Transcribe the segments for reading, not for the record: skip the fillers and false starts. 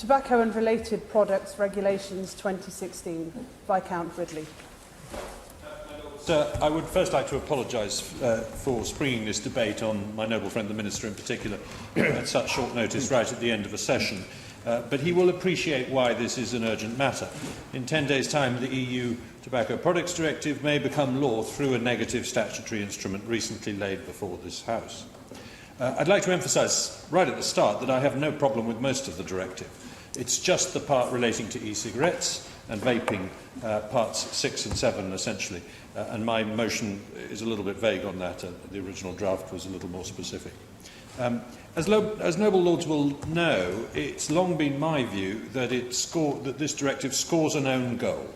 Tobacco and Related Products Regulations 2016. Viscount Ridley. Sir, I would first like to apologise for springing this debate on my noble friend the Minister in particular at such short notice right at the end of a session. But he will appreciate why this is an urgent matter. In 10 days' time, the EU Tobacco Products Directive may become law through a negative statutory instrument recently laid before this House. I'd like to emphasise right at the start that I have no problem with most of the directive. It's just the part relating to e-cigarettes and vaping, parts 6 and 7 essentially, and my motion is a little bit vague on that. The original draft was a little more specific. As noble lords will know, it's long been my view that this directive scores an own goal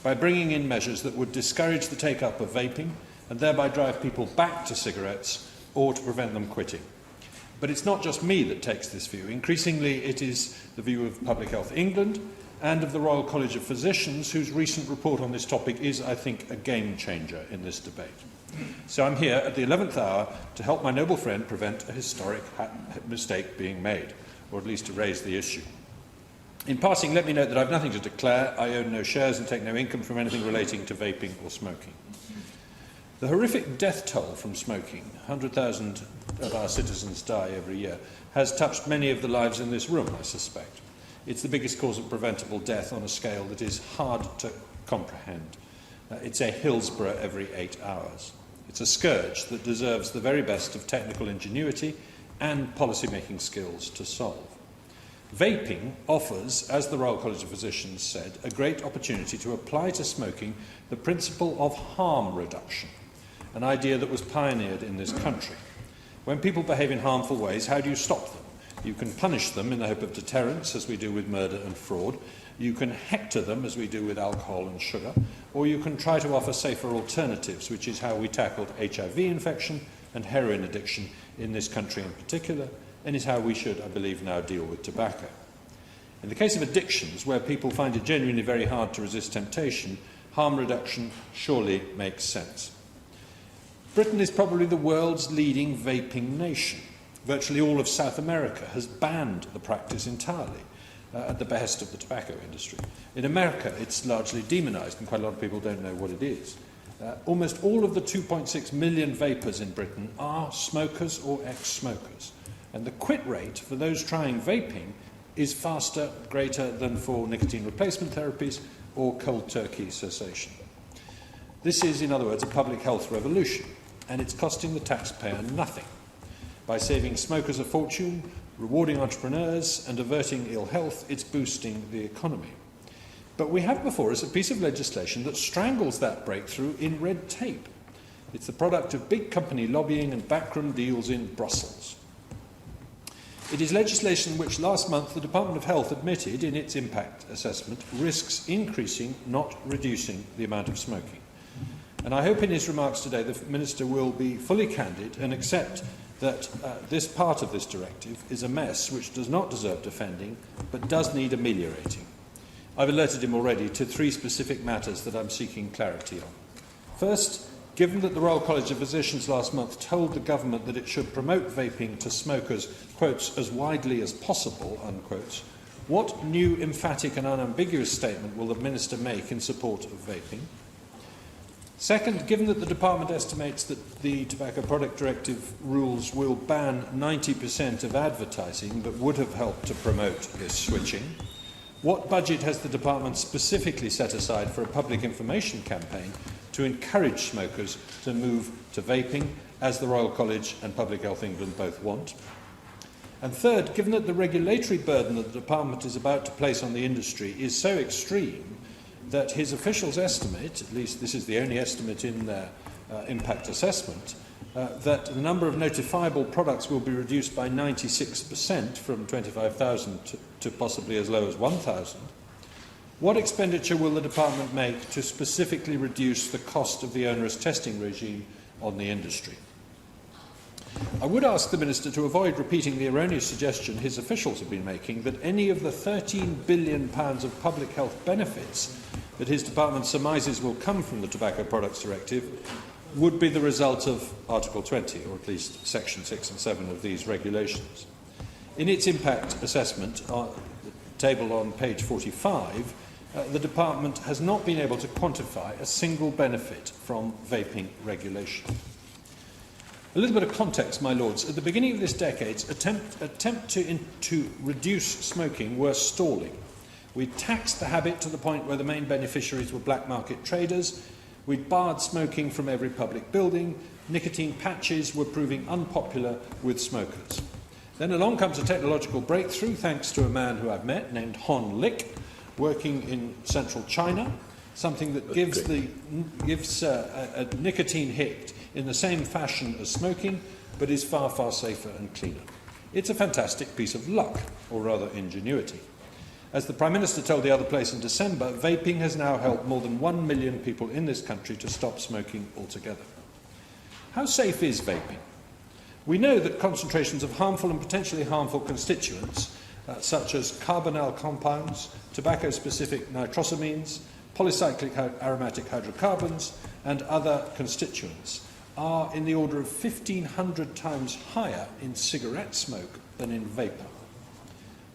by bringing in measures that would discourage the take-up of vaping and thereby drive people back to cigarettes or to prevent them quitting. But it's not just me that takes this view. Increasingly, it is the view of Public Health England and of the Royal College of Physicians, whose recent report on this topic is, I think, a game-changer in this debate. So I'm here at the 11th hour to help my noble friend prevent a historic mistake being made, or at least to raise the issue. In passing, let me note that I have nothing to declare. I own no shares and take no income from anything relating to vaping or smoking. The horrific death toll from smoking, 100,000 of our citizens die every year, has touched many of the lives in this room, I suspect. It's the biggest cause of preventable death on a scale that is hard to comprehend. It's a Hillsborough every 8 hours. It's a scourge that deserves the very best of technical ingenuity and policy-making skills to solve. Vaping offers, as the Royal College of Physicians said, a great opportunity to apply to smoking the principle of harm reduction, an idea that was pioneered in this country. When people behave in harmful ways, how do you stop them? You can punish them in the hope of deterrence, as we do with murder and fraud. You can hector them, as we do with alcohol and sugar. Or you can try to offer safer alternatives, which is how we tackled HIV infection and heroin addiction in this country in particular, and is how we should, I believe, now deal with tobacco. In the case of addictions, where people find it genuinely very hard to resist temptation, harm reduction surely makes sense. Britain is probably the world's leading vaping nation. Virtually all of South America has banned the practice entirely at the behest of the tobacco industry. In America, it's largely demonised, and quite a lot of people don't know what it is. Almost all of the 2.6 million vapers in Britain are smokers or ex-smokers, and the quit rate for those trying vaping is faster, greater than for nicotine replacement therapies or cold turkey cessation. This is, in other words, a public health revolution, and it's costing the taxpayer nothing. By saving smokers a fortune, rewarding entrepreneurs and averting ill health, it's boosting the economy. But we have before us a piece of legislation that strangles that breakthrough in red tape. It's the product of big company lobbying and backroom deals in Brussels. It is legislation which last month the Department of Health admitted in its impact assessment risks increasing, not reducing, the amount of smoking. And I hope in his remarks today the Minister will be fully candid and accept that this part of this directive is a mess which does not deserve defending, but does need ameliorating. I've alerted him already to 3 specific matters that I'm seeking clarity on. First, given that the Royal College of Physicians last month told the government that it should promote vaping to smokers, quotes, as widely as possible, unquotes, what new emphatic and unambiguous statement will the Minister make in support of vaping? Second, given that the Department estimates that the Tobacco Product Directive rules will ban 90% of advertising that would have helped to promote this switching, what budget has the Department specifically set aside for a public information campaign to encourage smokers to move to vaping, as the Royal College and Public Health England both want? And third, given that the regulatory burden that the Department is about to place on the industry is so extreme that his officials estimate, at least this is the only estimate in their impact assessment, that the number of notifiable products will be reduced by 96% from 25,000 to possibly as low as 1,000. What expenditure will the Department make to specifically reduce the cost of the onerous testing regime on the industry? I would ask the Minister to avoid repeating the erroneous suggestion his officials have been making that any of the £13 billion of public health benefits that his department surmises will come from the Tobacco Products Directive would be the result of Article 20, or at least Section 6 and 7 of these regulations. In its impact assessment, table on page 45, the Department has not been able to quantify a single benefit from vaping regulation. A little bit of context, my lords. At the beginning of this decade, attempts to reduce smoking were stalling. We taxed the habit to the point where the main beneficiaries were black market traders. We barred smoking from every public building. Nicotine patches were proving unpopular with smokers. Then along comes a technological breakthrough, thanks to a man who I've met named Hon Lick, working in central China, something that gives a nicotine hit in the same fashion as smoking, but is far, far safer and cleaner. It's a fantastic piece of luck, or rather ingenuity. As the Prime Minister told the other place in December, vaping has now helped more than 1 million people in this country to stop smoking altogether. How safe is vaping? We know that concentrations of harmful and potentially harmful constituents, such as carbonyl compounds, tobacco-specific nitrosamines, polycyclic aromatic hydrocarbons, and other constituents, are in the order of 1,500 times higher in cigarette smoke than in vapour.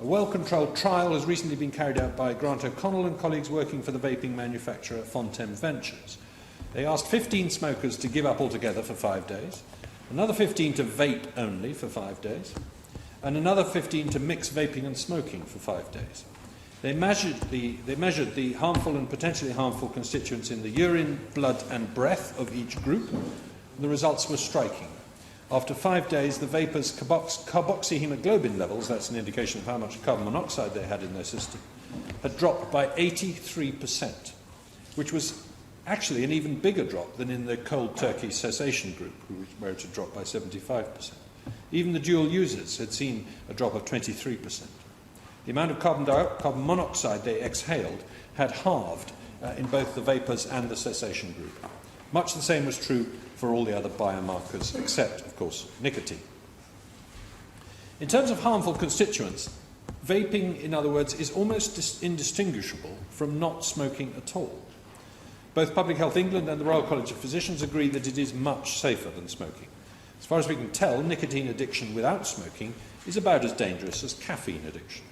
A well-controlled trial has recently been carried out by Grant O'Connell and colleagues working for the vaping manufacturer Fontem Ventures. They asked 15 smokers to give up altogether for 5 days, another 15 to vape only for 5 days, and another 15 to mix vaping and smoking for 5 days. They measured the harmful and potentially harmful constituents in the urine, blood and breath of each group. The results were striking. After 5 days, the vapors' carboxyhemoglobin levels, that's an indication of how much carbon monoxide they had in their system, had dropped by 83%, which was actually an even bigger drop than in the cold turkey cessation group, where it had dropped by 75%. Even the dual users had seen a drop of 23%. The amount of carbon monoxide they exhaled had halved in both the vapours and the cessation group. Much the same was true for all the other biomarkers, except, of course, nicotine. In terms of harmful constituents, vaping, in other words, is almost indistinguishable from not smoking at all. Both Public Health England and the Royal College of Physicians agree that it is much safer than smoking. As far as we can tell, nicotine addiction without smoking is about as dangerous as caffeine addiction.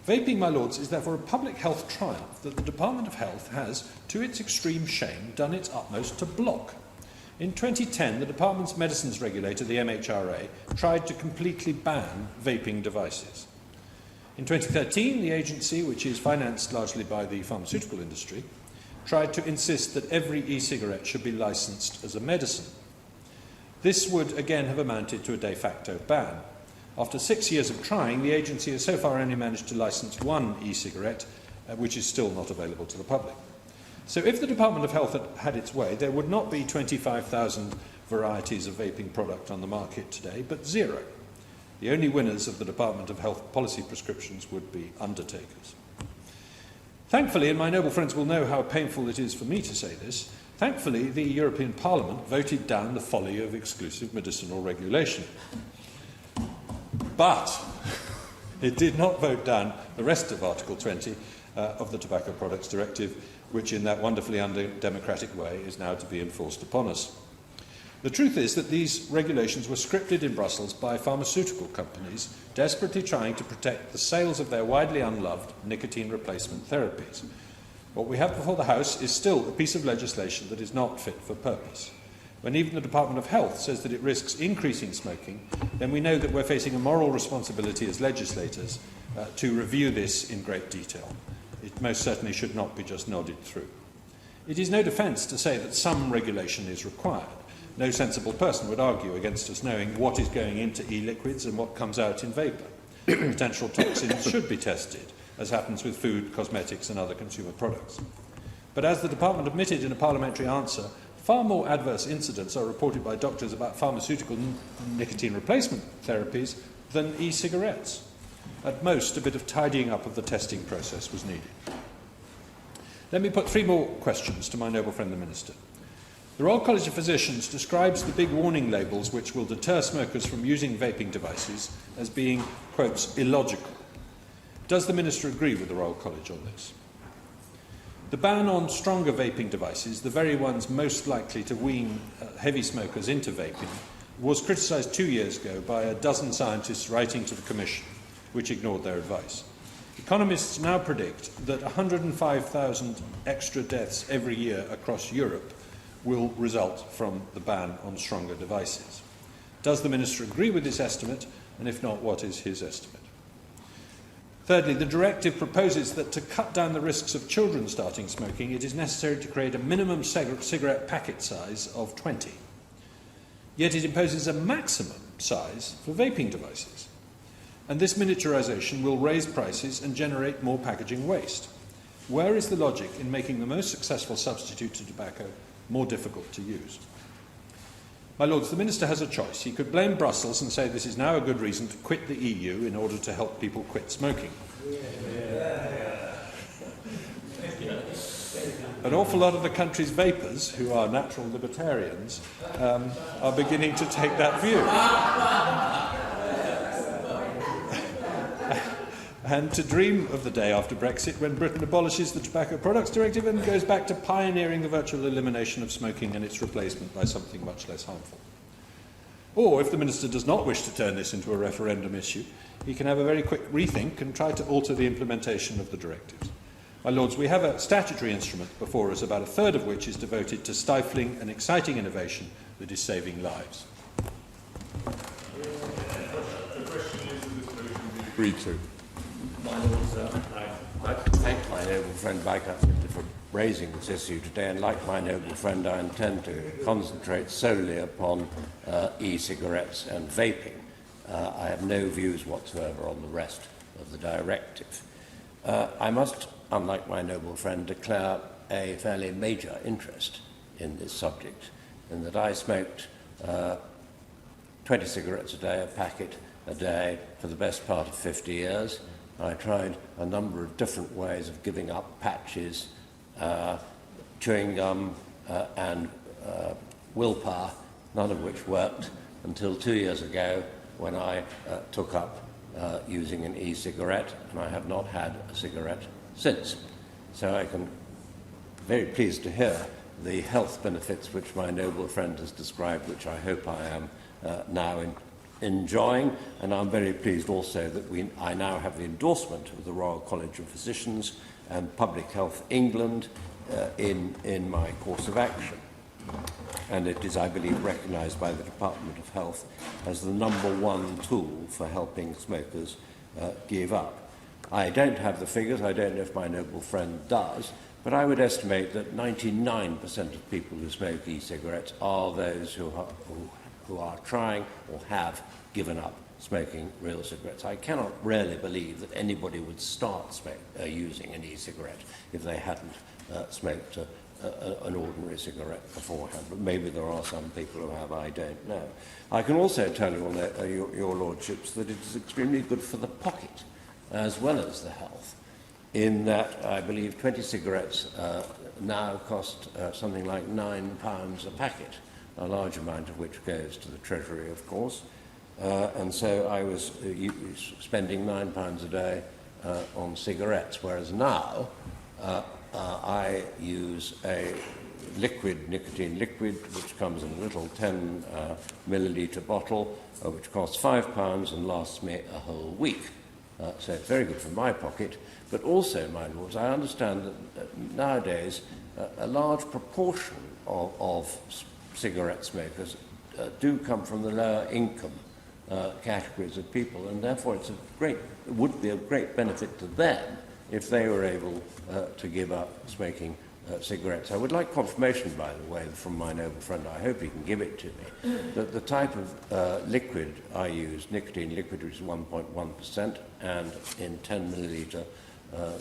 Vaping, my lords, is therefore a public health triumph that the Department of Health has, to its extreme shame, done its utmost to block. In 2010, the Department's medicines regulator, the MHRA, tried to completely ban vaping devices. In 2013, the agency, which is financed largely by the pharmaceutical industry, tried to insist that every e-cigarette should be licensed as a medicine. This would again have amounted to a de facto ban. After 6 years of trying, the agency has so far only managed to license one e-cigarette, which is still not available to the public. So if the Department of Health had its way, there would not be 25,000 varieties of vaping product on the market today, but 0. The only winners of the Department of Health policy prescriptions would be undertakers. Thankfully, and my noble friends will know how painful it is for me to say this, thankfully the European Parliament voted down the folly of exclusive medicinal regulation. But it did not vote down the rest of Article 20 of the Tobacco Products Directive, which in that wonderfully undemocratic way is now to be enforced upon us. The truth is that these regulations were scripted in Brussels by pharmaceutical companies desperately trying to protect the sales of their widely unloved nicotine replacement therapies. What we have before the House is still a piece of legislation that is not fit for purpose. When even the Department of Health says that it risks increasing smoking, then we know that we're facing a moral responsibility as legislators to review this in great detail. It most certainly should not be just nodded through. It is no defence to say that some regulation is required. No sensible person would argue against us knowing what is going into e-liquids and what comes out in vapour. Potential toxins should be tested, as happens with food, cosmetics and other consumer products. But as the Department admitted in a parliamentary answer, far more adverse incidents are reported by doctors about pharmaceutical nicotine replacement therapies than e-cigarettes. At most, a bit of tidying up of the testing process was needed. Let me put 3 more questions to my noble friend the Minister. The Royal College of Physicians describes the big warning labels which will deter smokers from using vaping devices as being, quotes, illogical. Does the Minister agree with the Royal College on this? The ban on stronger vaping devices, the very ones most likely to wean heavy smokers into vaping, was criticised 2 years ago by a dozen scientists writing to the Commission, which ignored their advice. Economists now predict that 105,000 extra deaths every year across Europe will result from the ban on stronger devices. Does the Minister agree with this estimate, and if not, what is his estimate? Thirdly, the directive proposes that to cut down the risks of children starting smoking, it is necessary to create a minimum cigarette packet size of 20. Yet it imposes a maximum size for vaping devices. And this miniaturisation will raise prices and generate more packaging waste. Where is the logic in making the most successful substitute to tobacco more difficult to use? My Lords, the Minister has a choice. He could blame Brussels and say this is now a good reason to quit the EU in order to help people quit smoking. An awful lot of the country's vapers, who are natural libertarians, are beginning to take that view. And to dream of the day after Brexit when Britain abolishes the Tobacco Products Directive and goes back to pioneering the virtual elimination of smoking and its replacement by something much less harmful. Or, if the Minister does not wish to turn this into a referendum issue, he can have a very quick rethink and try to alter the implementation of the directives. My Lords, we have a statutory instrument before us, about a third of which is devoted to stifling and exciting innovation that is saving lives. Agreed to. My Lords, I'd like to thank my noble friend Bycutt for raising this issue today, and like my noble friend, I intend to concentrate solely upon e-cigarettes and vaping. I have no views whatsoever on the rest of the directive. I must, unlike my noble friend, declare a fairly major interest in this subject, in that I smoked 20 cigarettes a day, a packet a day, for the best part of 50 years. I tried a number of different ways of giving up patches, chewing gum and willpower, none of which worked until 2 years ago when I took up using an e-cigarette, and I have not had a cigarette since. So I can very pleased to hear the health benefits which my noble friend has described, which I hope I am now enjoying, and I'm very pleased also that I now have the endorsement of the Royal College of Physicians and Public Health England in my course of action. And it is, I believe, recognised by the Department of Health as the #1 tool for helping smokers give up. I don't have the figures, I don't know if my noble friend does, but I would estimate that 99% of people who smoke e-cigarettes are those who are trying or have given up smoking real cigarettes. I cannot really believe that anybody would start using an e-cigarette if they hadn't smoked an ordinary cigarette beforehand, but maybe there are some people who have, I don't know. I can also tell you, your lordships, that it is extremely good for the pocket as well as the health, in that I believe 20 cigarettes now cost something like £9 a packet, a large amount of which goes to the Treasury, of course. And so I was spending £9 a day on cigarettes, whereas now I use a nicotine liquid, which comes in a little 10 millilitre bottle, which costs £5 and lasts me a whole week. So it's very good for my pocket. But also, my lords, I understand that nowadays a large proportion of cigarette smokers do come from the lower income categories of people, and therefore it would be a great benefit to them if they were able to give up smoking cigarettes. I would like confirmation, by the way, from my noble friend, I hope he can give it to me, that the type of liquid I use, nicotine liquid, which is 1.1%, and in 10 millilitre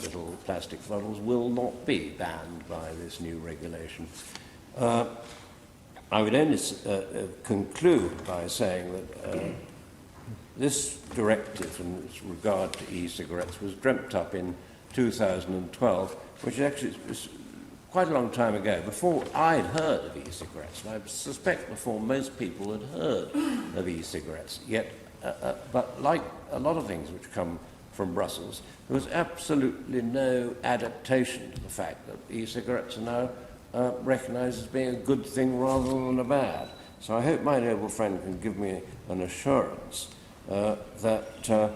little plastic bottles, will not be banned by this new regulation. I would only conclude by saying that this directive in regard to e-cigarettes was dreamt up in 2012, which actually was quite a long time ago, before I'd heard of e-cigarettes, and I suspect before most people had heard of e-cigarettes. Yet, but like a lot of things which come from Brussels, there was absolutely no adaptation to the fact that e-cigarettes are now recognised as being a good thing rather than a bad. So I hope my noble friend can give me an assurance that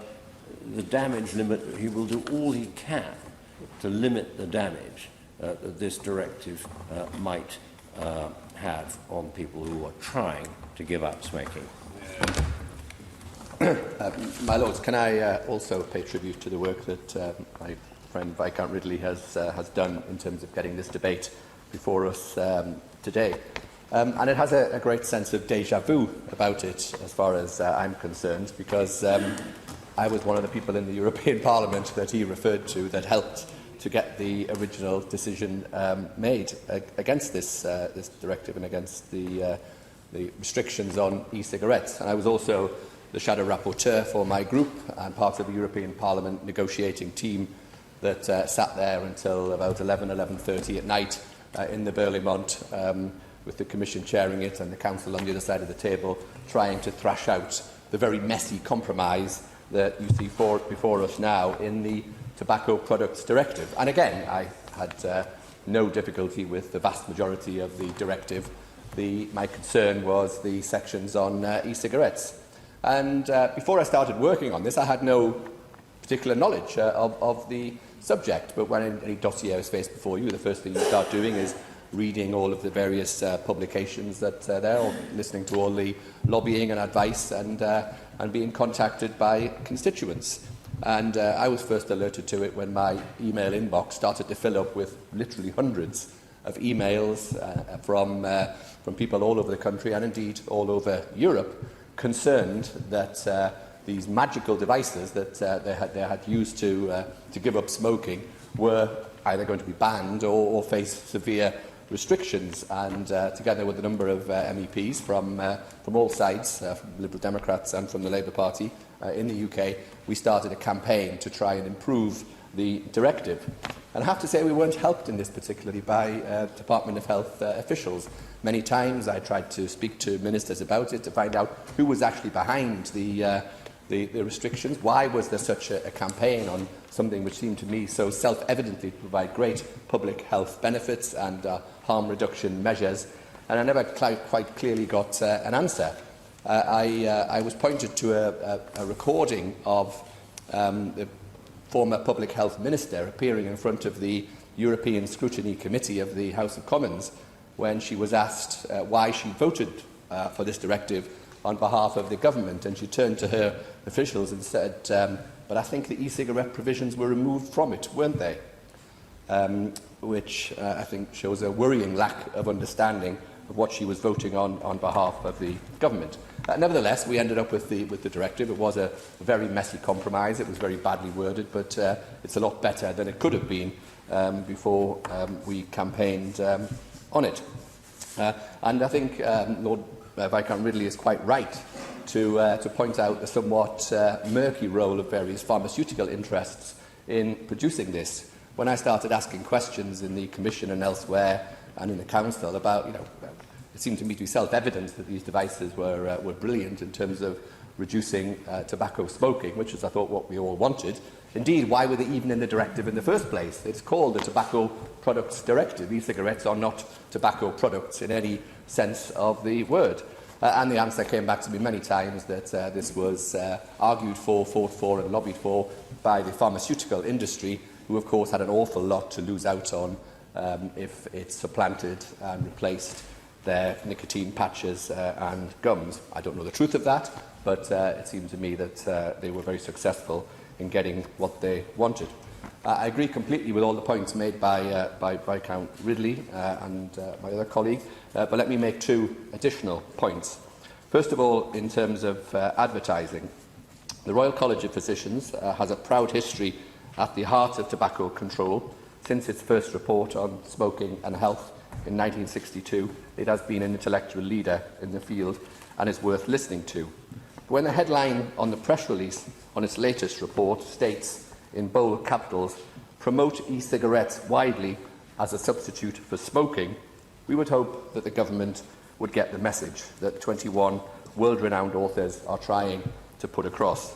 the damage limit, he will do all he can to limit the damage that this directive might have on people who are trying to give up smoking. My Lords, can I also pay tribute to the work that my friend Viscount Ridley has done in terms of getting this debate before us today. And it has a great sense of déjà vu about it, as far as I'm concerned, because I was one of the people in the European Parliament that he referred to that helped to get the original decision made against this directive and against the restrictions on e-cigarettes. And I was also the shadow rapporteur for my group and part of the European Parliament negotiating team that sat there until about 11:30 at night in the Burley-Mont, with the Commission chairing it and the Council on the other side of the table, trying to thrash out the very messy compromise that you see before us now in the Tobacco Products Directive. And again, I had no difficulty with the vast majority of the directive. My concern was the sections on e-cigarettes. And before I started working on this, I had no particular knowledge of the subject. But when any dossier is faced before you, the first thing you start doing is reading all of the various publications that they're all listening to all the lobbying and advice and being contacted by constituents. And I was first alerted to it when my email inbox started to fill up with literally hundreds of emails from people all over the country and indeed all over Europe, concerned that these magical devices that they had used to give up smoking were either going to be banned or face severe restrictions. And together with a number of MEPs from all sides, from Liberal Democrats and from the Labour Party in the UK, we started a campaign to try and improve the directive. And I have to say we weren't helped in this particularly by Department of Health officials. Many times I tried to speak to ministers about it to find out who was actually behind the restrictions. Why was there such a campaign on something which seemed to me so self-evidently to provide great public health benefits and harm reduction measures? And I never quite clearly got an answer. I was pointed to a recording of the former Public Health Minister appearing in front of the European Scrutiny Committee of the House of Commons when she was asked why she voted for this directive on behalf of the government, and she turned to her officials and said, but I think the e-cigarette provisions were removed from it, weren't they? Which I think shows a worrying lack of understanding of what she was voting on behalf of the government. Nevertheless, we ended up with the directive. It was a very messy compromise. It was very badly worded, but it's a lot better than it could have been before we campaigned on it. And I think Lord Viscount Ridley is quite right to point out the somewhat murky role of various pharmaceutical interests in producing this. When I started asking questions in the Commission and elsewhere and in the Council about, it seemed to me to be self-evident that these devices were brilliant in terms of reducing tobacco smoking, which is, I thought, what we all wanted. Indeed, why were they even in the directive in the first place? It's called the Tobacco Products Directive. E-cigarettes are not tobacco products in any sense of the word. And the answer came back to me many times that this was argued for, fought for and lobbied for by the pharmaceutical industry, who of course had an awful lot to lose out on if it supplanted and replaced their nicotine patches and gums. I don't know the truth of that, but it seemed to me that they were very successful in getting what they wanted. I agree completely with all the points made by Viscount Ridley and my other colleague, but let me make two additional points. First of all, in terms of advertising, the Royal College of Physicians has a proud history at the heart of tobacco control. Since its first report on smoking and health in 1962, it has been an intellectual leader in the field and is worth listening to. When the headline on the press release on its latest report states in bold capitals, "Promote e-cigarettes widely as a substitute for smoking," we would hope that the government would get the message that 21 world-renowned authors are trying to put across.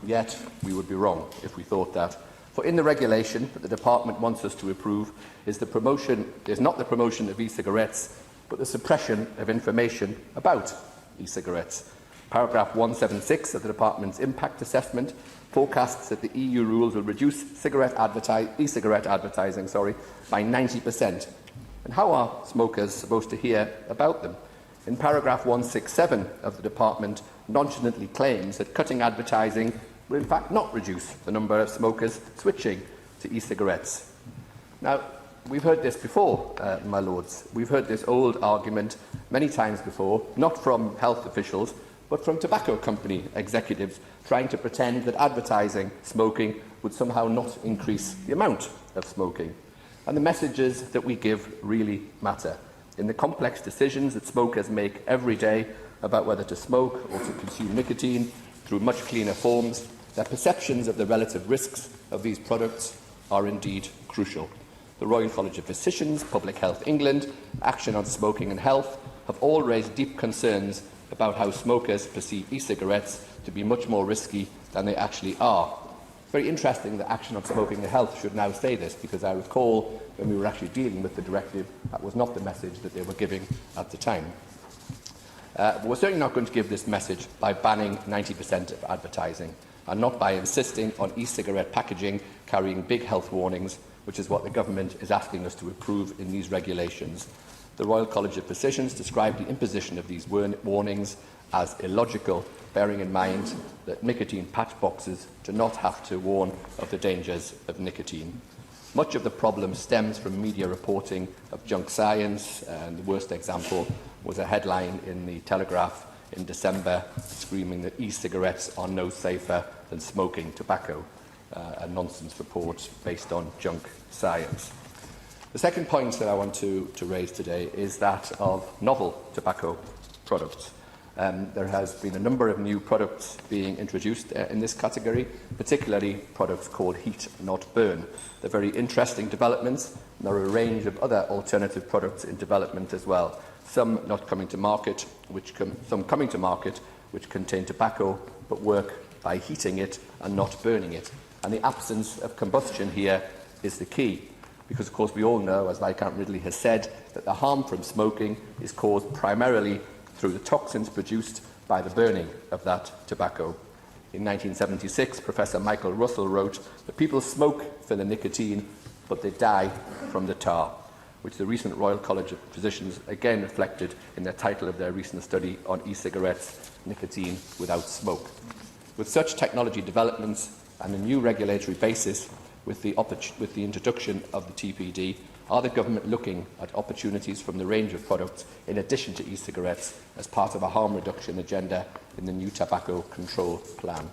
Yet, we would be wrong if we thought that. For in the regulation that the Department wants us to approve is not the promotion of e-cigarettes, but the suppression of information about e-cigarettes. Paragraph 176 of the Department's impact assessment forecasts that the EU rules will reduce e-cigarette advertising by 90%. And how are smokers supposed to hear about them? In paragraph 167 of the Department nonchalantly claims that cutting advertising will in fact not reduce the number of smokers switching to e-cigarettes. Now, we've heard this before, my lords. We've heard this old argument many times before, not from health officials, but from tobacco company executives trying to pretend that advertising smoking would somehow not increase the amount of smoking. And the messages that we give really matter. In the complex decisions that smokers make every day about whether to smoke or to consume nicotine through much cleaner forms, their perceptions of the relative risks of these products are indeed crucial. The Royal College of Physicians, Public Health England, Action on Smoking and Health have all raised deep concerns about how smokers perceive e-cigarettes to be much more risky than they actually are. It's very interesting that Action on Smoking and Health should now say this, because I recall when we were actually dealing with the directive, that was not the message that they were giving at the time. But we're certainly not going to give this message by banning 90% of advertising, and not by insisting on e-cigarette packaging carrying big health warnings, which is what the government is asking us to approve in these regulations. The Royal College of Physicians described the imposition of these warnings as illogical, bearing in mind that nicotine patch boxes do not have to warn of the dangers of nicotine. Much of the problem stems from media reporting of junk science, and the worst example was a headline in the Telegraph in December screaming that e-cigarettes are no safer than smoking tobacco, a nonsense report based on junk science. The second point that I want to raise today is that of novel tobacco products. There has been a number of new products being introduced in this category, particularly products called heat not burn. They're very interesting developments, and there are a range of other alternative products in development as well. Some not coming to market, some coming to market which contain tobacco but work by heating it and not burning it. And the absence of combustion here is the key, because of course we all know, as Viscount Ridley has said, that the harm from smoking is caused primarily through the toxins produced by the burning of that tobacco. In 1976, Professor Michael Russell wrote that people smoke for the nicotine, but they die from the tar, which the recent Royal College of Physicians again reflected in the title of their recent study on e-cigarettes, Nicotine Without Smoke. With such technology developments and a new regulatory basis, with the introduction of the TPD, are the government looking at opportunities from the range of products in addition to e-cigarettes as part of a harm reduction agenda in the new tobacco control plan?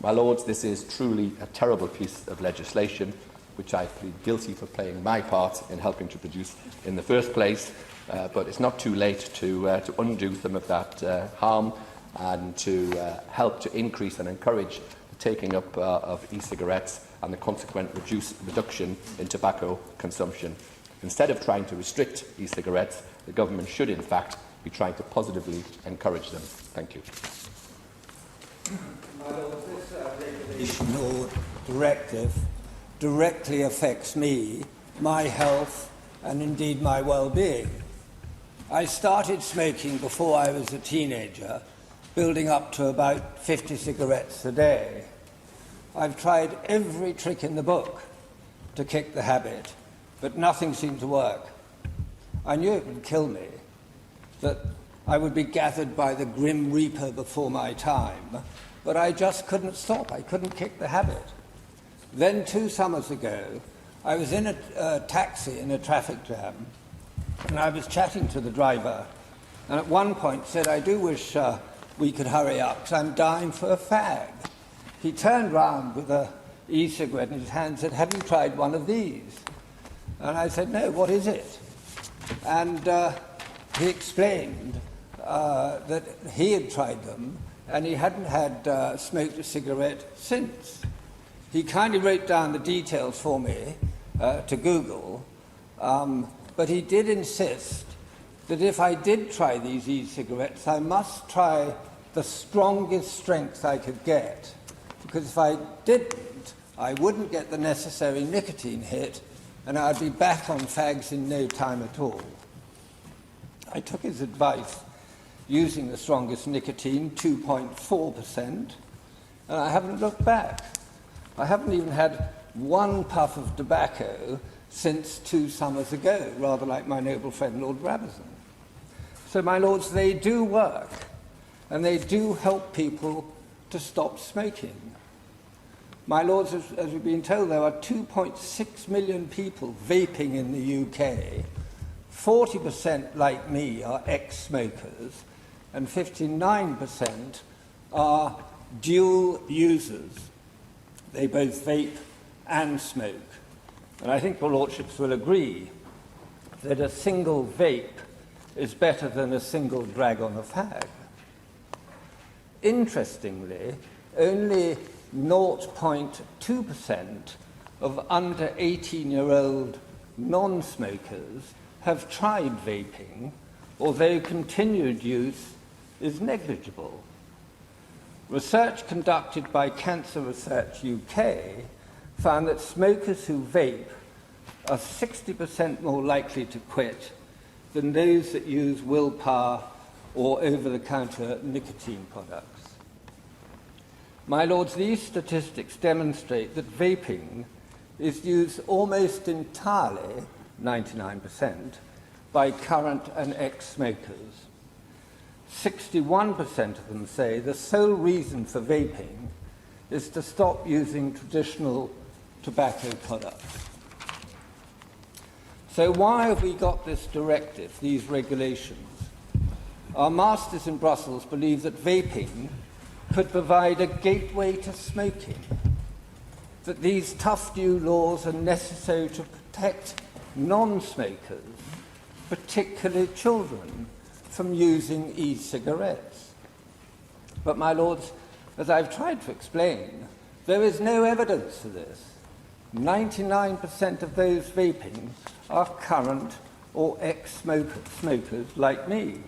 My Lords, this is truly a terrible piece of legislation, which I plead guilty for playing my part in helping to produce in the first place, but it's not too late to undo some of that harm and to help to increase and encourage the taking up of e-cigarettes and the consequent reduction in tobacco consumption. Instead of trying to restrict e-cigarettes, the government should in fact be trying to positively encourage them. Thank you. This regulation or directive directly affects me, my health, and indeed my well-being. I started smoking before I was a teenager, building up to about 50 cigarettes a day. I've tried every trick in the book to kick the habit, but nothing seemed to work. I knew it would kill me, that I would be gathered by the grim reaper before my time, but I just couldn't stop. I couldn't kick the habit. Then 2 summers ago, I was in a taxi in a traffic jam, and I was chatting to the driver, and at one point said, "I do wish we could hurry up, because I'm dying for a fag." He turned round with an e-cigarette in his hand and said, "Have you tried one of these?" And I said, "No, what is it?" And he explained that he had tried them and he hadn't had smoked a cigarette since. He kindly wrote down the details for me to Google, but he did insist that if I did try these e-cigarettes, I must try the strongest strength I could get, because if I didn't, I wouldn't get the necessary nicotine hit, and I'd be back on fags in no time at all. I took his advice, using the strongest nicotine, 2.4%, and I haven't looked back. I haven't even had one puff of tobacco since 2 summers ago, rather like my noble friend Lord Brabazon. So, my lords, they do work, and they do help people to stop smoking. My lords, as we've been told, there are 2.6 million people vaping in the UK. 40%, like me, are ex-smokers, and 59% are dual users. They both vape and smoke. And I think your lordships will agree that a single vape is better than a single drag on a fag. Interestingly, only 0.2% of under 18-year-old non-smokers have tried vaping, although continued use is negligible. Research conducted by Cancer Research UK found that smokers who vape are 60% more likely to quit than those that use willpower or over-the-counter nicotine products. My lords, these statistics demonstrate that vaping is used almost entirely, 99%, by current and ex-smokers. 61% of them say the sole reason for vaping is to stop using traditional tobacco products. So why have we got this directive, these regulations? Our masters in Brussels believe that vaping could provide a gateway to smoking, that these tough new laws are necessary to protect non-smokers, particularly children, from using e-cigarettes. But, my lords, as I've tried to explain, there is no evidence for this. 99% of those vaping are current or ex-smokers like me.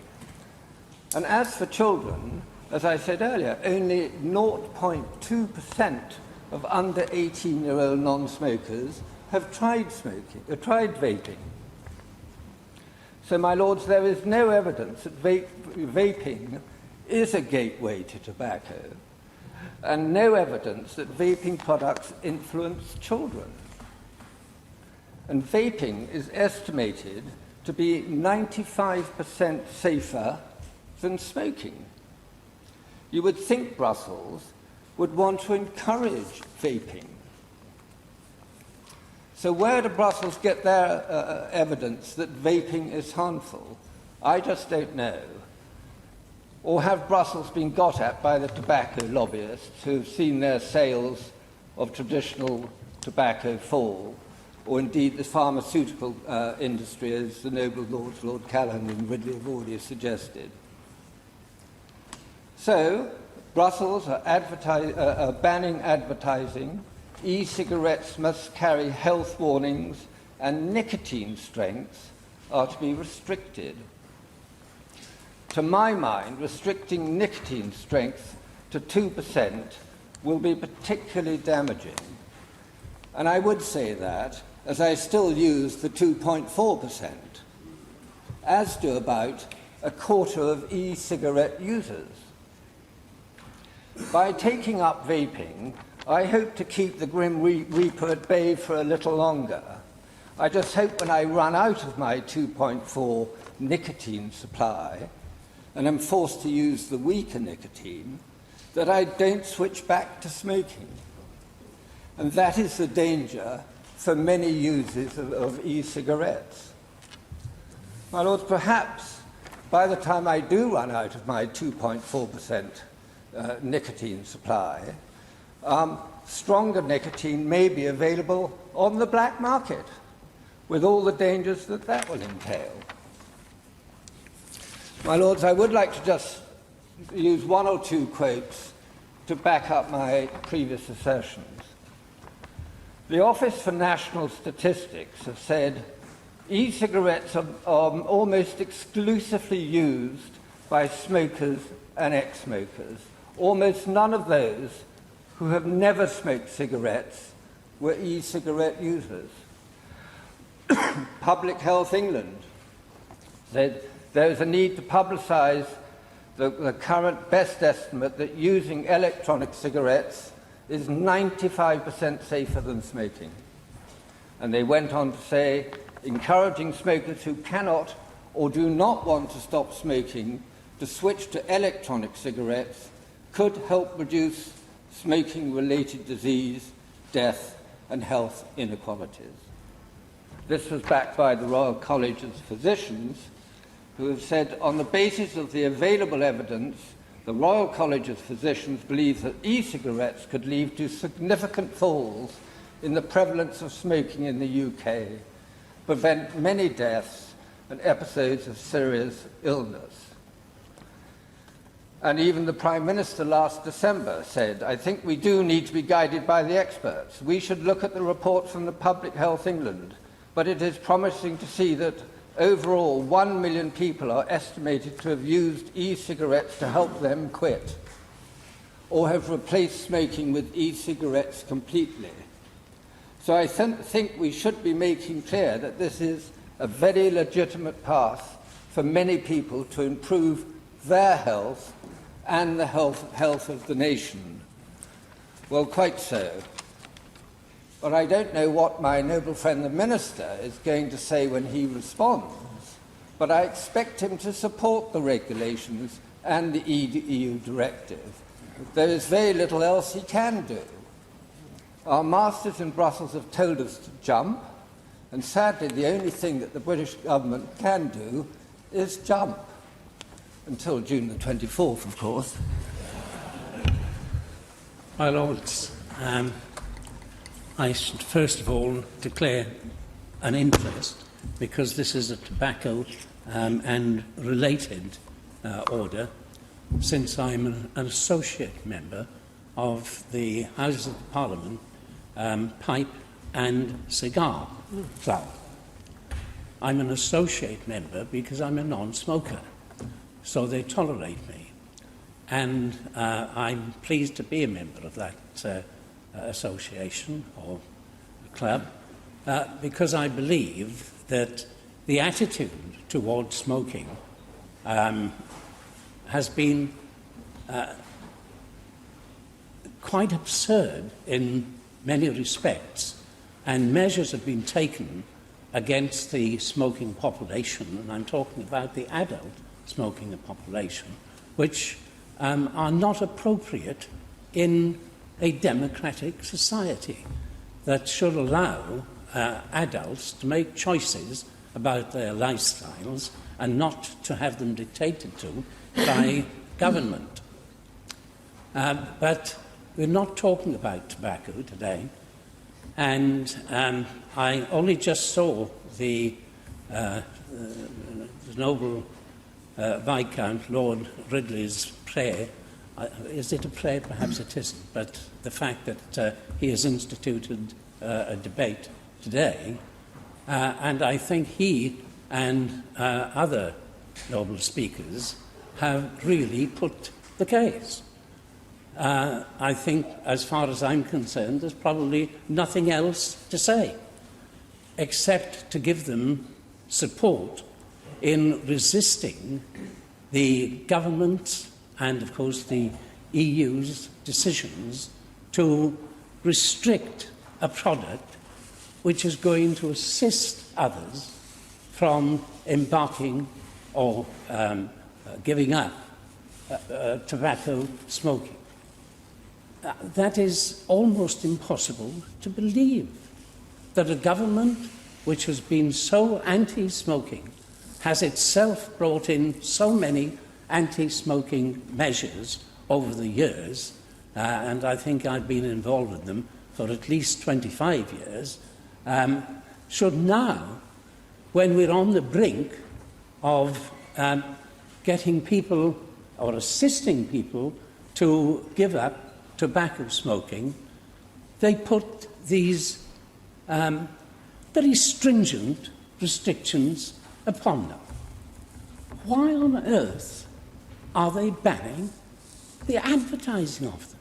And as for children, as I said earlier, only 0.2% of under 18-year-old non-smokers have tried vaping. So, my lords, there is no evidence that vaping is a gateway to tobacco, and no evidence that vaping products influence children. And vaping is estimated to be 95% safer than smoking. You would think Brussels would want to encourage vaping. So where do Brussels get their evidence that vaping is harmful? I just don't know. Or have Brussels been got at by the tobacco lobbyists who have seen their sales of traditional tobacco fall, or indeed the pharmaceutical industry, as the noble lords, Lord Callan and Ridley have already suggested. So, Brussels are banning advertising, e-cigarettes must carry health warnings, and nicotine strengths are to be restricted. To my mind, restricting nicotine strength to 2% will be particularly damaging. And I would say that, as I still use the 2.4%, as do about a quarter of e-cigarette users. By taking up vaping, I hope to keep the Grim Reaper at bay for a little longer. I just hope when I run out of my 2.4 nicotine supply, and am forced to use the weaker nicotine, that I don't switch back to smoking. And that is the danger for many users of e-cigarettes. My lords, perhaps by the time I do run out of my 2.4% nicotine supply, stronger nicotine may be available on the black market, with all the dangers that that will entail. My lords, I would like to just use one or two quotes to back up my previous assertions. The Office for National Statistics have said e-cigarettes are almost exclusively used by smokers and ex-smokers. Almost none of those who have never smoked cigarettes were e-cigarette users. Public Health England said there is a need to publicise the current best estimate that using electronic cigarettes is 95% safer than smoking. And they went on to say, encouraging smokers who cannot or do not want to stop smoking to switch to electronic cigarettes could help reduce smoking-related disease, death, and health inequalities. This was backed by the Royal College of Physicians, who have said, on the basis of the available evidence, the Royal College of Physicians believes that e-cigarettes could lead to significant falls in the prevalence of smoking in the UK, prevent many deaths and episodes of serious illness. And even the Prime Minister last December said, I think we do need to be guided by the experts. We should look at the report from the Public Health England, but it is promising to see that overall 1 million people are estimated to have used e-cigarettes to help them quit, or have replaced smoking with e-cigarettes completely. So I think we should be making clear that this is a very legitimate path for many people to improve their health and the health of the nation. Well, quite so. But I don't know what my noble friend the Minister is going to say when he responds, but I expect him to support the regulations and the EU directive. There is very little else he can do. Our masters in Brussels have told us to jump, and sadly the only thing that the British government can do is jump. Until June the 24th, of course. My Lords, I should first of all declare an interest, because this is a tobacco and related order, since I'm an associate member of the Houses of Parliament Pipe and Cigar Club. I'm an associate member because I'm a non-smoker, so they tolerate me. And I'm pleased to be a member of that association or club because I believe that the attitude towards smoking has been quite absurd in many respects, and measures have been taken against the smoking population, and I'm talking about the adult smoking population, which are not appropriate in a democratic society that should allow adults to make choices about their lifestyles and not to have them dictated to by government. But we're not talking about tobacco today, and I only just saw the noble Viscount Lord Ridley's prayer. Is it a prayer? Perhaps it isn't, but the fact that he has instituted a debate today, and I think he and other noble speakers have really put the case. I think, as far as I'm concerned, there's probably nothing else to say except to give them support in resisting the government's and, of course, the EU's decisions to restrict a product which is going to assist others from embarking or giving up tobacco smoking. That is almost impossible to believe, that a government which has been so anti-smoking has itself brought in so many anti-smoking measures over the years, and I think I've been involved in them for at least 25 years, should now, when we're on the brink of getting people or assisting people to give up tobacco smoking, they put these very stringent restrictions upon them. Why on earth are they banning the advertising of them?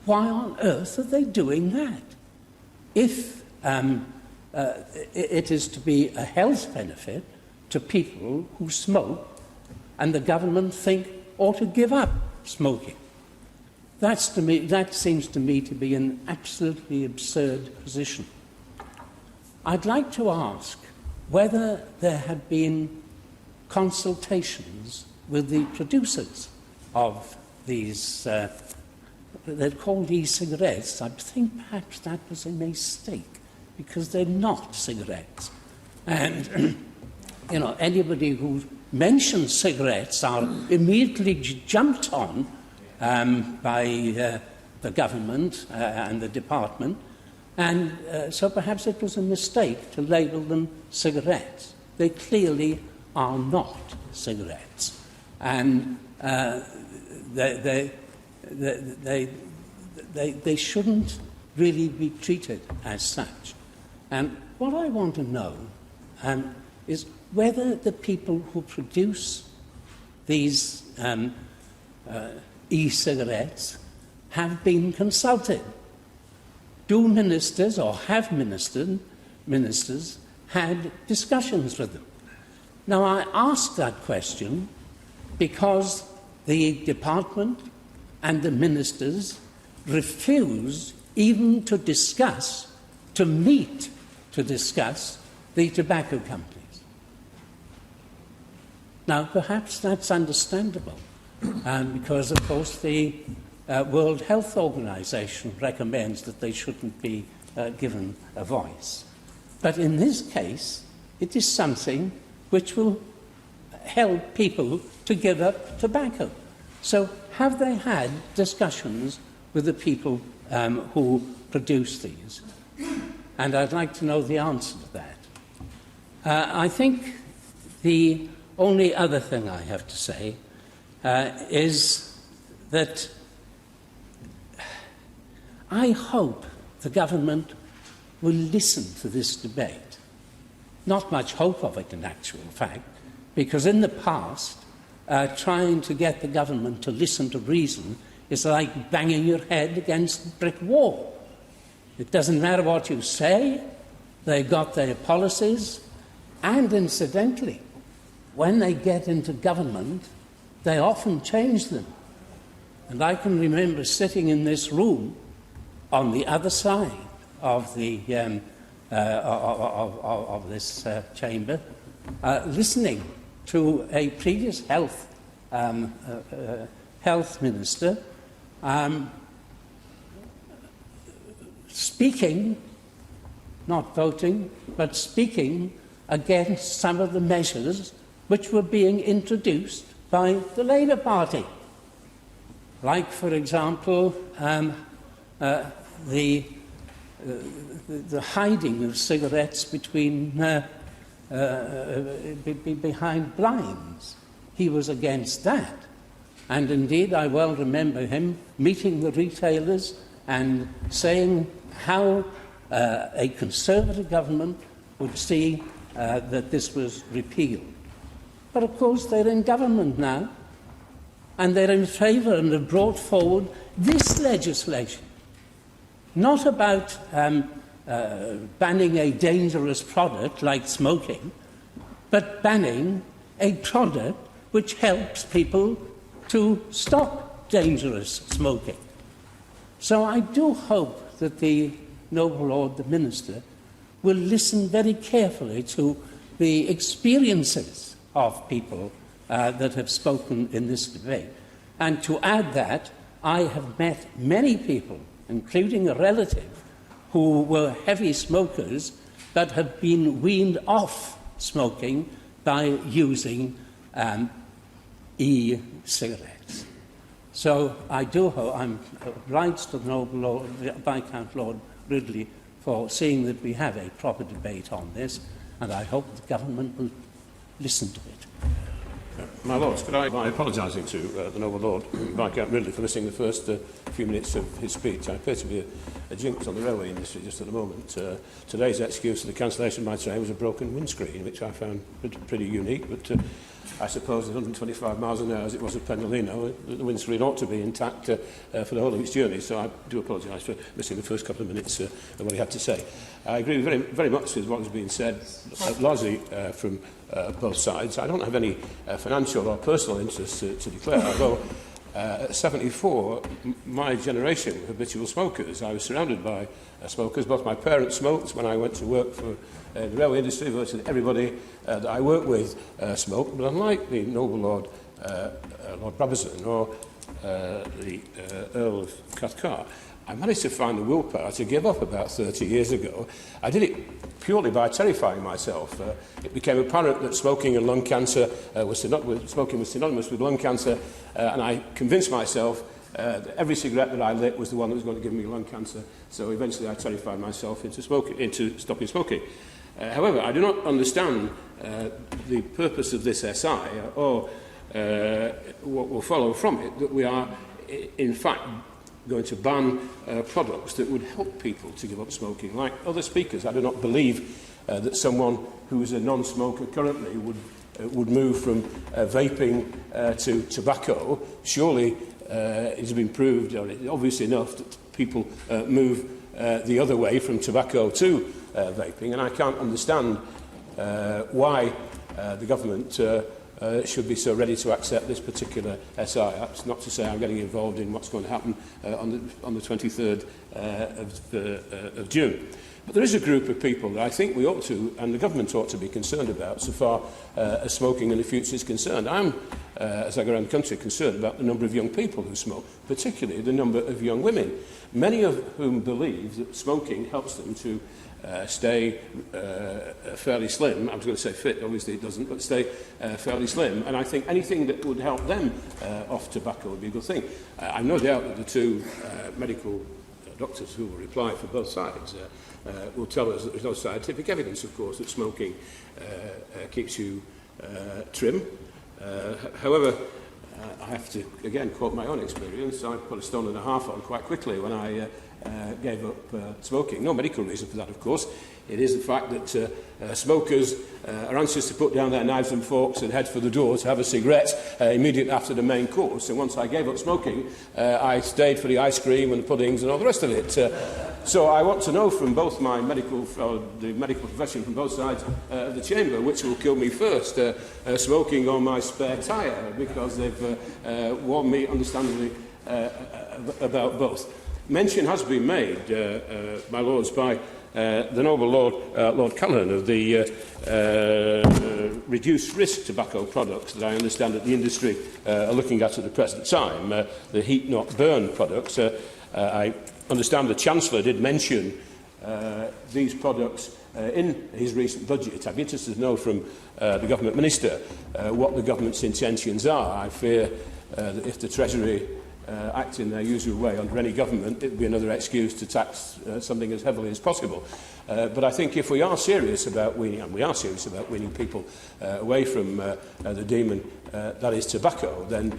Why on earth are they doing that? If it is to be a health benefit to people who smoke, and the government think ought to give up smoking. That seems to me to be an absolutely absurd position. I'd like to ask whether there have been consultations with the producers of these, they're called e-cigarettes. I think perhaps that was a mistake, because they're not cigarettes. And, you know, anybody who mentions cigarettes are immediately jumped on by the government and the department, and so perhaps it was a mistake to label them cigarettes. They clearly are not cigarettes, and they shouldn't really be treated as such. And what I want to know is whether the people who produce these e-cigarettes have been consulted. Do ministers, or have ministers had discussions with them? Now, I ask that question because the department and the ministers refuse even to meet to discuss the tobacco companies. Now, perhaps that's understandable, because, of course, the World Health Organization recommends that they shouldn't be given a voice. But in this case, it is something which will help people to give up tobacco. So have they had discussions with the people who produce these? And I'd like to know the answer to that. I think the only other thing I have to say is that I hope the government will listen to this debate. Not much hope of it, in actual fact, because in the past, trying to get the government to listen to reason is like banging your head against a brick wall. It doesn't matter what you say, they've got their policies, and incidentally, when they get into government, they often change them. And I can remember sitting in this room on the other side of the of this chamber, listening to a previous health minister speaking, not voting, but speaking against some of the measures which were being introduced by the Labour Party. Like, for example, the hiding of cigarettes behind blinds. He was against that. And indeed, I well remember him meeting the retailers and saying how a Conservative government would see that this was repealed. But of course, they're in government now, and they're in favour and have brought forward this legislation, not about banning a dangerous product like smoking, but banning a product which helps people to stop dangerous smoking. So I do hope that the Noble Lord, the Minister, will listen very carefully to the experiences of people that have spoken in this debate. And to add that, I have met many people, including a relative, who were heavy smokers but have been weaned off smoking by using e-cigarettes. So I do hope, I'm obliged to the Noble Lord, Viscount Lord Ridley, for seeing that we have a proper debate on this, and I hope the government will listen to it. My Lords, could I, by apologising to the Noble Lord, Viscount Ridley, for missing the first few minutes of his speech. I appear to be jinx on the railway industry just at the moment. Today's excuse for the cancellation of my train was a broken windscreen, which I found pretty unique, but I suppose at 125 miles an hour, as it was at Pendolino, the windscreen ought to be intact for the whole of its journey, so I do apologise for missing the first couple of minutes of what he had to say. I agree very, very much with what has been said, largely from both sides. I don't have any financial or personal interests to declare, although at 74, my generation were habitual smokers. I was surrounded by smokers. Both my parents smoked when I went to work for the railway industry. Virtually everybody that I worked with smoked. But unlike the noble Lord Brabazon or the Earl of Cathcart, I managed to find the willpower to give up about 30 years ago. I did it purely by terrifying myself. It became apparent that smoking and lung cancer smoking was synonymous with lung cancer, and I convinced myself that every cigarette that I lit was the one that was going to give me lung cancer. So eventually I terrified myself into stopping smoking. However, I do not understand the purpose of this SI or what will follow from it, that we are in fact going to ban products that would help people to give up smoking. Like other speakers, I do not believe that someone who is a non-smoker currently would move from vaping to tobacco. Surely it has been proved, or it's obvious enough, that people move the other way from tobacco to vaping, and I can't understand why the government should be so ready to accept this particular SI. That's not to say I'm getting involved in what's going to happen on the 23rd of June. But there is a group of people that I think we ought to, and the government ought to be concerned about, so far as smoking in the future is concerned. I'm, as I go around the country, concerned about the number of young people who smoke, particularly the number of young women, many of whom believe that smoking helps them to stay fairly slim. I was going to say fit, obviously it doesn't, but stay fairly slim. And I think anything that would help them off tobacco would be a good thing. I've no doubt that the two medical doctors who will reply for both sides will tell us that there's no scientific evidence, of course, that smoking keeps you trim. However, I have to, again, quote my own experience. I put a stone and a half on quite quickly when I gave up smoking. No medical reason for that, of course. It is the fact that smokers are anxious to put down their knives and forks and head for the door to have a cigarette immediately after the main course. And once I gave up smoking, I stayed for the ice cream and the puddings and all the rest of it. So I want to know from both the medical profession from both sides of the chamber which will kill me first, smoking or my spare tyre, because they've warned me understandably about both. Mention has been made, my lords, by the noble Lord Callaghan of the reduced risk tobacco products that I understand that the industry are looking at the present time, the heat not burn products. I understand the Chancellor did mention these products in his recent budget. I'd be interested to know from the Government Minister what the Government's intentions are. I fear that if the Treasury act in their usual way under any government, it would be another excuse to tax something as heavily as possible. But I think if we are serious about weaning, and we are serious about weaning people away from the demon that is tobacco, then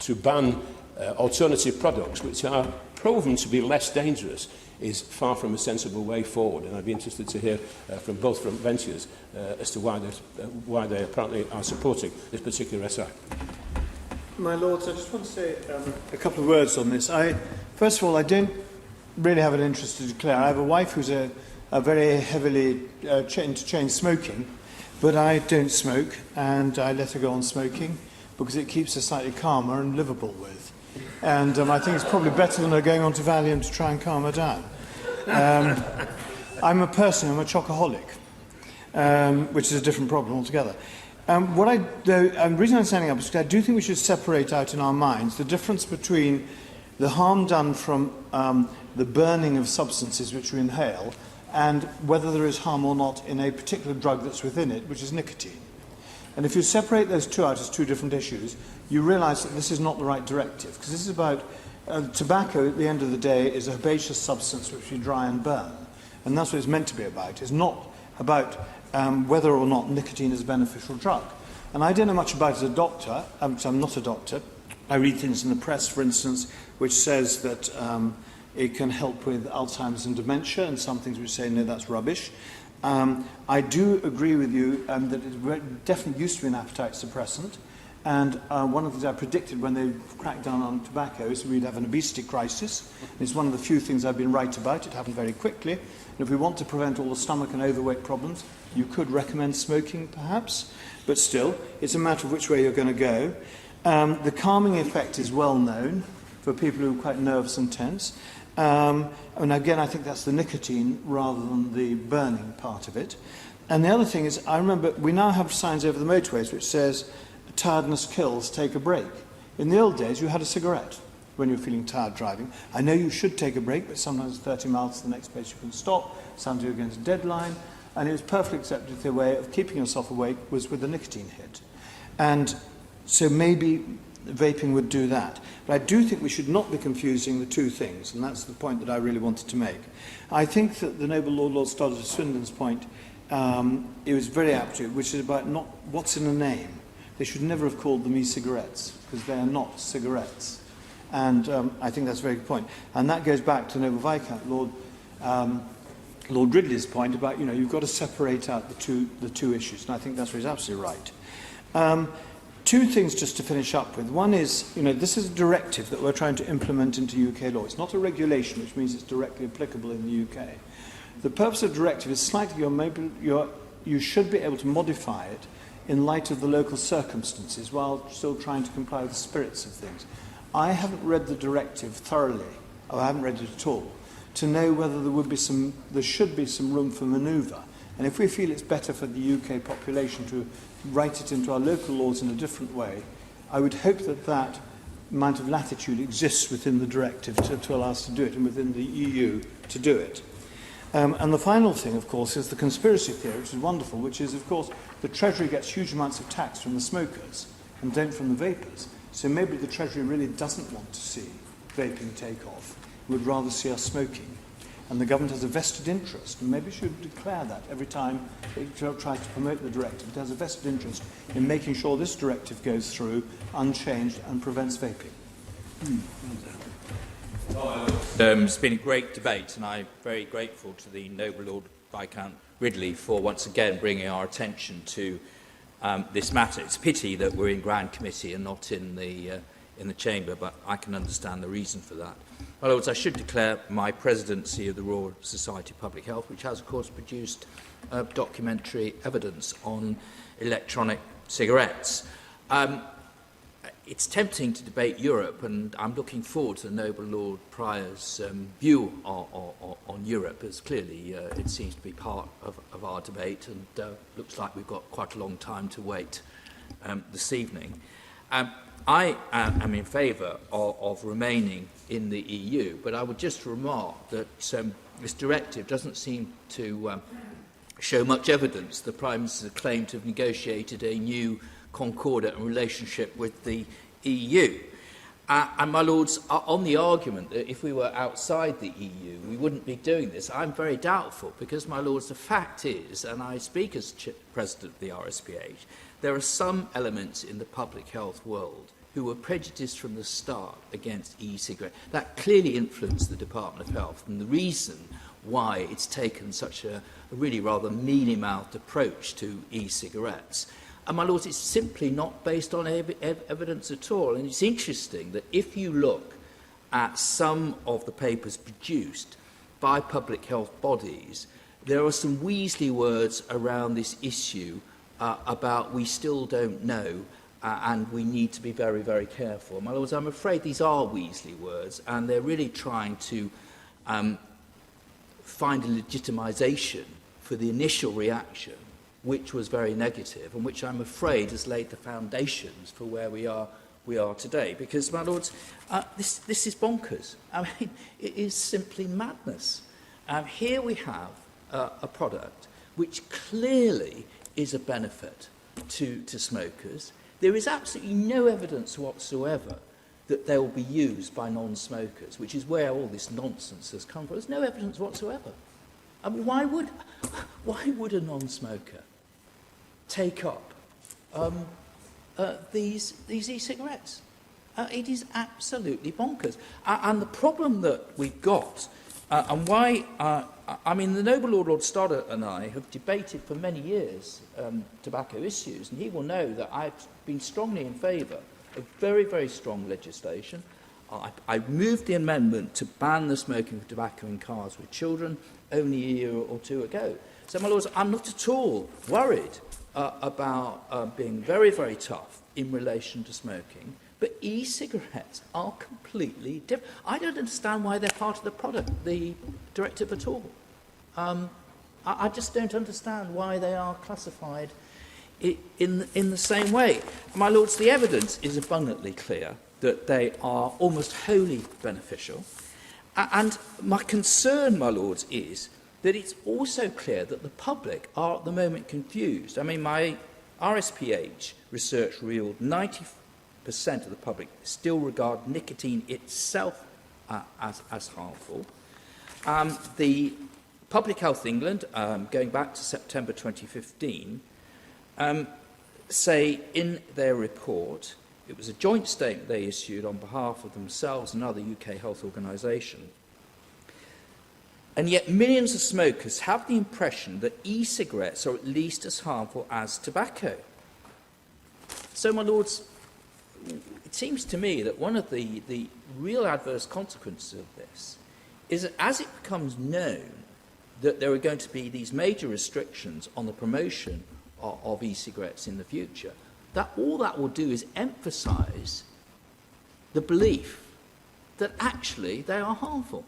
to ban alternative products which are proven to be less dangerous is far from a sensible way forward. And I'd be interested to hear from both front benches as to why they apparently are supporting this particular SI. My Lords, I just want to say a couple of words on this. First of all, I don't really have an interest to declare. I have a wife who's a very heavily into chain smoking, but I don't smoke, and I let her go on smoking because it keeps her slightly calmer and livable with. And I think it's probably better than her going on to Valium to try and calm her down. I'm a chocoholic, which is a different problem altogether. The reason I'm standing up is because I do think we should separate out in our minds the difference between the harm done from the burning of substances which we inhale and whether there is harm or not in a particular drug that's within it, which is nicotine. And if you separate those two out as two different issues, you realise that this is not the right directive, because this is about tobacco, at the end of the day, is a herbaceous substance which we dry and burn. And that's what it's meant to be about. It's not about whether or not nicotine is a beneficial drug. And I don't know much about it as a doctor, so I'm not a doctor. I read things in the press, for instance, which says that It can help with Alzheimer's and dementia, and some things we say, no, that's rubbish. I do agree with you that it definitely used to be an appetite suppressant. And one of the things I predicted when they cracked down on tobacco is we'd have an obesity crisis. It's one of the few things I've been right about. It happened very quickly. And if we want to prevent all the stomach and overweight problems, you could recommend smoking, perhaps. But still, it's a matter of which way you're going to go. The calming effect is well known for people who are quite nervous and tense. And again, I think that's the nicotine rather than the burning part of it. And the other thing is, I remember we now have signs over the motorways which says, tiredness kills, take a break. In the old days, you had a cigarette when you were feeling tired driving. I know you should take a break, but sometimes 30 miles to the next place you can stop, sometimes you're against a deadline, and it was perfectly accepted the way of keeping yourself awake was with a nicotine hit. And so maybe vaping would do that. But I do think we should not be confusing the two things, and that's the point that I really wanted to make. I think that the noble Lord Stoddard Swindon's point, it was very apt to, which is about not what's in a name. They should never have called them e-cigarettes, because they are not cigarettes. And I think that's a very good point. And that goes back to Noble Viscount, Lord Ridley's point about, you've got to separate out the two issues. And I think that's where he's absolutely right. Two things just to finish up with. One is, this is a directive that we're trying to implement into UK law. It's not a regulation, which means it's directly applicable in the UK. The purpose of the directive is slightly, you should be able to modify it in light of the local circumstances while still trying to comply with the spirits of things. I haven't read the directive thoroughly, or I haven't read it at all, to know whether there should be some room for manoeuvre. And if we feel it's better for the UK population to write it into our local laws in a different way, I would hope that that amount of latitude exists within the directive to allow us to do it, and within the EU to do it. And the final thing, of course, is the conspiracy theory, which is wonderful, which is, of course, the Treasury gets huge amounts of tax from the smokers and don't from the vapers. So maybe the Treasury really doesn't want to see vaping take off. It would rather see us smoking. And the government has a vested interest, and maybe it should declare that every time it tries to promote the directive. It has a vested interest in making sure this directive goes through unchanged and prevents vaping. It's been a great debate, and I'm very grateful to the noble Lord Viscount Ridley for once again bringing our attention to this matter. It's a pity that we're in Grand Committee and not in the Chamber, but I can understand the reason for that. My Lords, I should declare my presidency of the Royal Society of Public Health, which has, of course, produced documentary evidence on electronic cigarettes. It's tempting to debate Europe, and I'm looking forward to the noble Lord Prior's view on Europe, as clearly it seems to be part of our debate, and looks like we've got quite a long time to wait this evening. I am in favour of remaining in the EU, but I would just remark that this directive doesn't seem to show much evidence. The Prime Minister claimed to have negotiated a new concordat relationship with the EU. And, my Lords, on the argument that if we were outside the EU, we wouldn't be doing this, I'm very doubtful, because, my Lords, the fact is, and I speak as President of the RSPH, there are some elements in the public health world who were prejudiced from the start against e-cigarettes. That clearly influenced the Department of Health, and the reason why it's taken such a really rather mealy-mouthed approach to e-cigarettes. And, my Lords, it's simply not based on evidence at all. And it's interesting that if you look at some of the papers produced by public health bodies, there are some Weasley words around this issue about we still don't know and we need to be very, very careful. My Lords, I'm afraid these are Weasley words, and they're really trying to find a legitimisation for the initial reaction, which was very negative, and which I'm afraid has laid the foundations for where we are today. Because, my Lords, this is bonkers. I mean, it is simply madness. Here we have a product which clearly is a benefit to smokers. There is absolutely no evidence whatsoever that they will be used by non-smokers, which is where all this nonsense has come from. There's no evidence whatsoever. I mean, why would a non-smoker take up these e-cigarettes? It is absolutely bonkers. And the problem that we've got, and why, I mean, the Noble Lord Stoddart and I have debated for many years tobacco issues, and he will know that I've been strongly in favour of very, very strong legislation. I moved the amendment to ban the smoking of tobacco in cars with children only a year or two ago. So, my lords, I'm not at all worried about being very, very tough in relation to smoking, but e-cigarettes are completely different. I don't understand why they're part of the directive at all. I just don't understand why they are classified in the same way. My lords, the evidence is abundantly clear that they are almost wholly beneficial. And my concern, my lords, is that it's also clear that the public are at the moment confused. I mean, my RSPH research revealed 90% of the public still regard nicotine itself as harmful. The Public Health England, going back to September 2015, say in their report, it was a joint statement they issued on behalf of themselves and other UK health organisations, and yet millions of smokers have the impression that e-cigarettes are at least as harmful as tobacco. So, my lords, it seems to me that one of the real adverse consequences of this is that as it becomes known that there are going to be these major restrictions on the promotion of e-cigarettes in the future, that all that will do is emphasise the belief that actually they are harmful.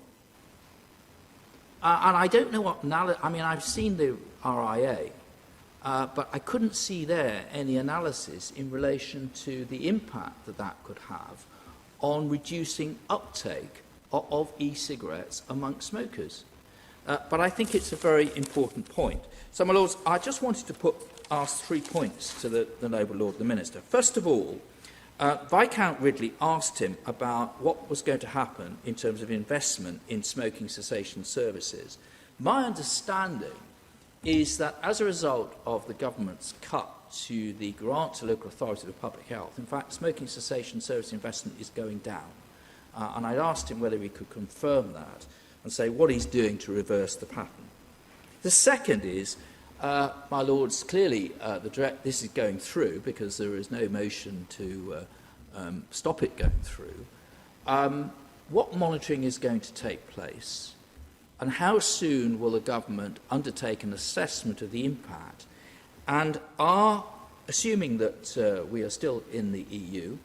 And I don't know what I mean, I've seen the RIA, but I couldn't see there any analysis in relation to the impact that that could have on reducing uptake of e-cigarettes amongst smokers. But I think it's a very important point. So, my lords, I just wanted to ask 3 points to the Noble Lord the Minister. First of all, Viscount Ridley asked him about what was going to happen in terms of investment in smoking cessation services. My understanding is that as a result of the government's cut to the grant to local authorities of public health, in fact, smoking cessation service investment is going down. And I'd asked him whether he could confirm that and say what he's doing to reverse the pattern. The second is, my lords, clearly this is going through because there is no motion to stop it going through. What monitoring is going to take place, and how soon will the government undertake an assessment of the impact, and assuming that we are still in the EU,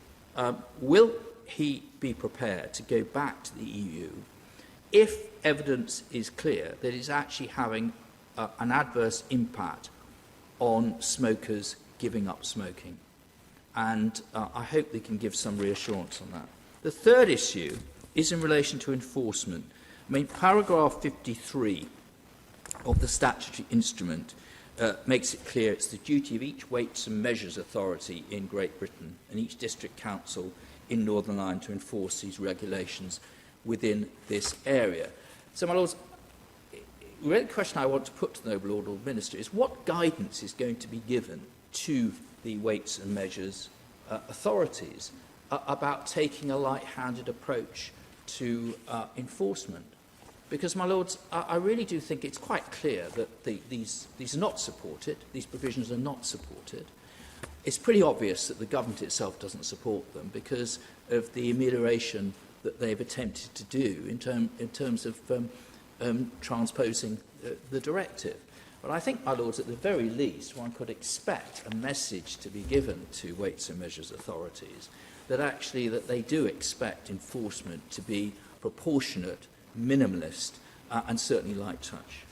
will he be prepared to go back to the EU if evidence is clear that it's actually having an adverse impact on smokers giving up smoking? And I hope they can give some reassurance on that. The third issue is in relation to enforcement. I mean, paragraph 53 of the statutory instrument makes it clear it's the duty of each Weights and Measures Authority in Great Britain and each district council in Northern Ireland to enforce these regulations within this area. So, my lords, the real question I want to put to the Noble Lord Minister is what guidance is going to be given to the Weights and Measures authorities about taking a light-handed approach to enforcement? Because, my lords, I really do think it's quite clear that these are not supported, these provisions are not supported. It's pretty obvious that the government itself doesn't support them because of the amelioration that they've attempted to do in terms of transposing the directive. But I think, my lords, at the very least, one could expect a message to be given to Weights and Measures authorities that actually that they do expect enforcement to be proportionate, minimalist, and certainly light touch.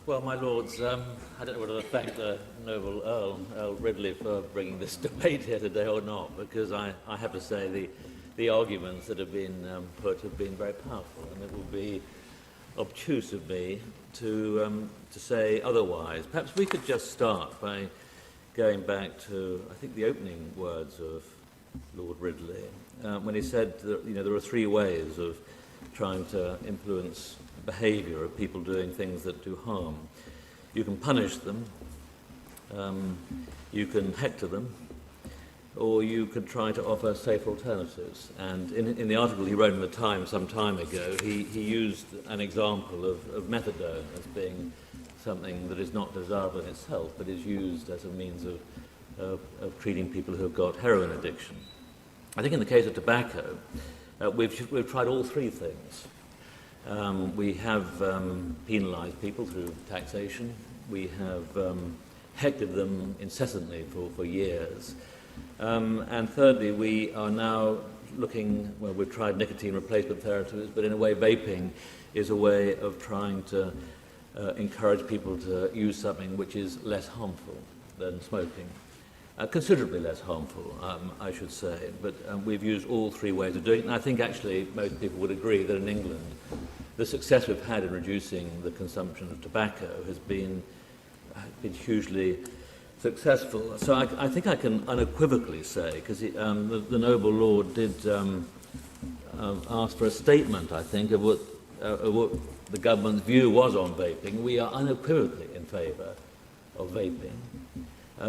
Well, my lords, I don't know whether to thank the noble Earl Ridley, for bringing this debate here today or not, because I have to say the arguments that have been put have been very powerful, and it would be obtuse of me to say otherwise. Perhaps we could just start by going back to, I think, the opening words of Lord Ridley, when he said that there are 3 ways of trying to influence behaviour of people doing things that do harm. You can punish them, You can hector them, or you could try to offer safe alternatives. And in the article he wrote in the Times some time ago, he used an example of methadone as being something that is not desirable in itself, but is used as a means of treating people who have got heroin addiction. I think in the case of tobacco, we've tried all three things. We have penalised people through taxation. We have hectored them incessantly for years. And thirdly, we are now looking, well, we've tried nicotine replacement therapies, but in a way vaping is a way of trying to encourage people to use something which is less harmful than smoking. Considerably less harmful, I should say, but we've used all three ways of doing it, and I think actually most people would agree that in England the success we've had in reducing the consumption of tobacco has been hugely successful. So I think I can unequivocally say, because the noble lord did ask for a statement, I think, of what the government's view was on vaping. We are unequivocally in favour of vaping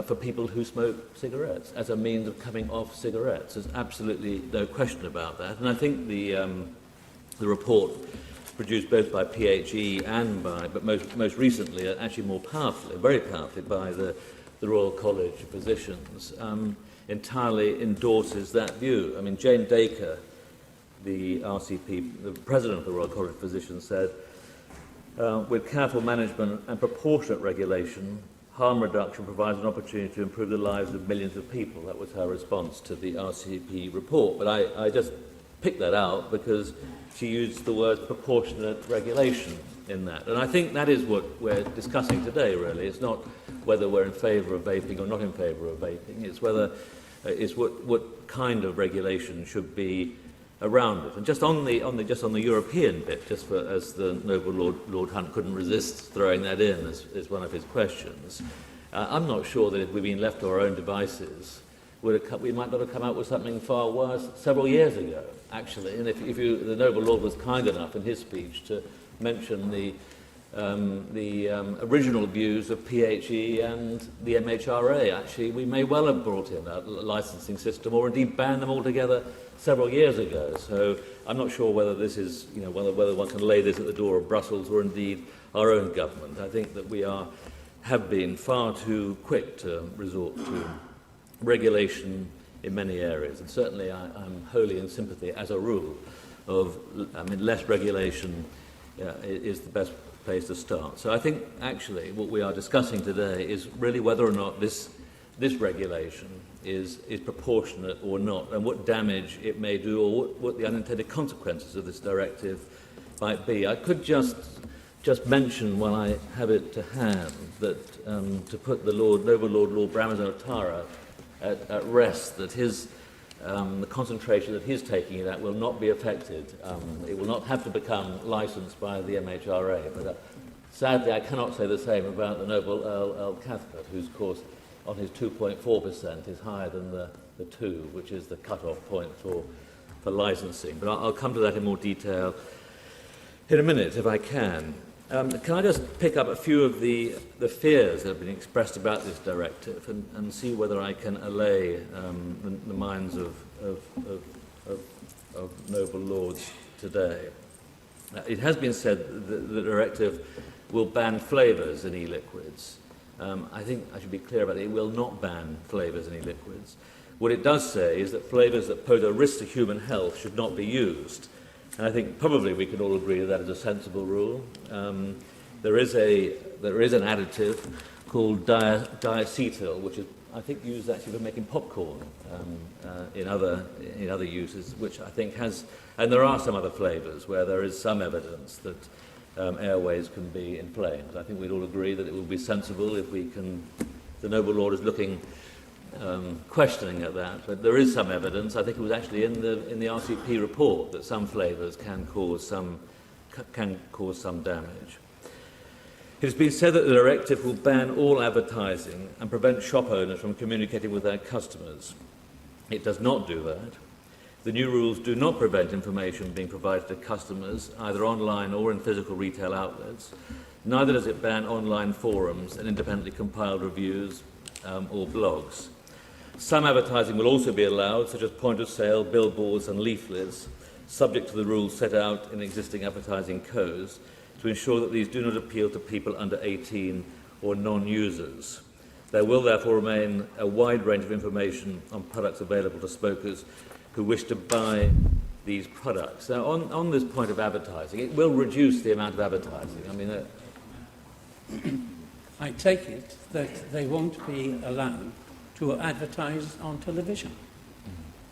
for people who smoke cigarettes as a means of coming off cigarettes. There's absolutely no question about that. And I think the report produced both by PHE and but most recently, actually more powerfully, very powerfully, by the Royal College of Physicians, entirely endorses that view. I mean, Jane Dacre, the RCP, the president of the Royal College of Physicians, said, with careful management and proportionate regulation, harm reduction provides an opportunity to improve the lives of millions of people. That was her response to the RCP report. But I just picked that out because she used the word proportionate regulation in that. And I think that is what we're discussing today, really. It's not whether we're in favour of vaping or not in favour of vaping. It's whether it's what kind of regulation should be around it. And just on the European bit, as the noble Lord Hunt couldn't resist throwing that in as one of his questions, I'm not sure that if we'd been left to our own devices, we might not have come out with something far worse several years ago, actually. And if the noble Lord was kind enough in his speech to mention the original views of PHE and the MHRA, actually, we may well have brought in a licensing system or indeed banned them altogether several years ago. So I'm not sure whether this is, whether one can lay this at the door of Brussels or indeed our own government. I think that we have been far too quick to resort to regulation in many areas, and certainly I'm wholly in sympathy, as a rule, less regulation is the best place to start. So I think actually what we are discussing today is really whether or not this regulation is proportionate or not, and what damage it may do, or what the unintended consequences of this directive might be. I could just mention, while I have it to hand, that to put the noble Lord Bramazotara at rest, that the concentration that he's taking it at will not be affected. It will not have to become licensed by the MHRA. But sadly, I cannot say the same about the noble Earl Cathcart, whose course on his 2.4% is higher than the 2, which is the cut-off point for licensing. But I'll come to that in more detail in a minute, if I can. Can I just pick up a few of the fears that have been expressed about this directive and see whether I can allay the minds of noble lords today? It has been said that the directive will ban flavours in e-liquids. I think I should be clear about it. It will not ban flavours in e-liquids. What it does say is that flavours that pose a risk to human health should not be used. And I think probably we can all agree that is a sensible rule. There is an additive called diacetyl, which is, I think, used actually for making popcorn in other uses, which I think has, and there are some other flavours where there is some evidence that airways can be inflamed. I think we'd all agree that it would be sensible if we can. The noble lord is looking. Questioning at that, but there is some evidence. I think it was actually in the RCP report that some flavours can cause some damage. It has been said that the directive will ban all advertising and prevent shop owners from communicating with their customers. It does not do that. The new rules do not prevent information being provided to customers, either online or in physical retail outlets. Neither does it ban online forums and independently compiled reviews or blogs. Some advertising will also be allowed, such as point of sale, billboards and leaflets, subject to the rules set out in existing advertising codes, to ensure that these do not appeal to people under 18 or non-users. There will therefore remain a wide range of information on products available to smokers who wish to buy these products. Now, on this point of advertising, it will reduce the amount of advertising. I mean, I take it that they won't be allowed to advertise on television.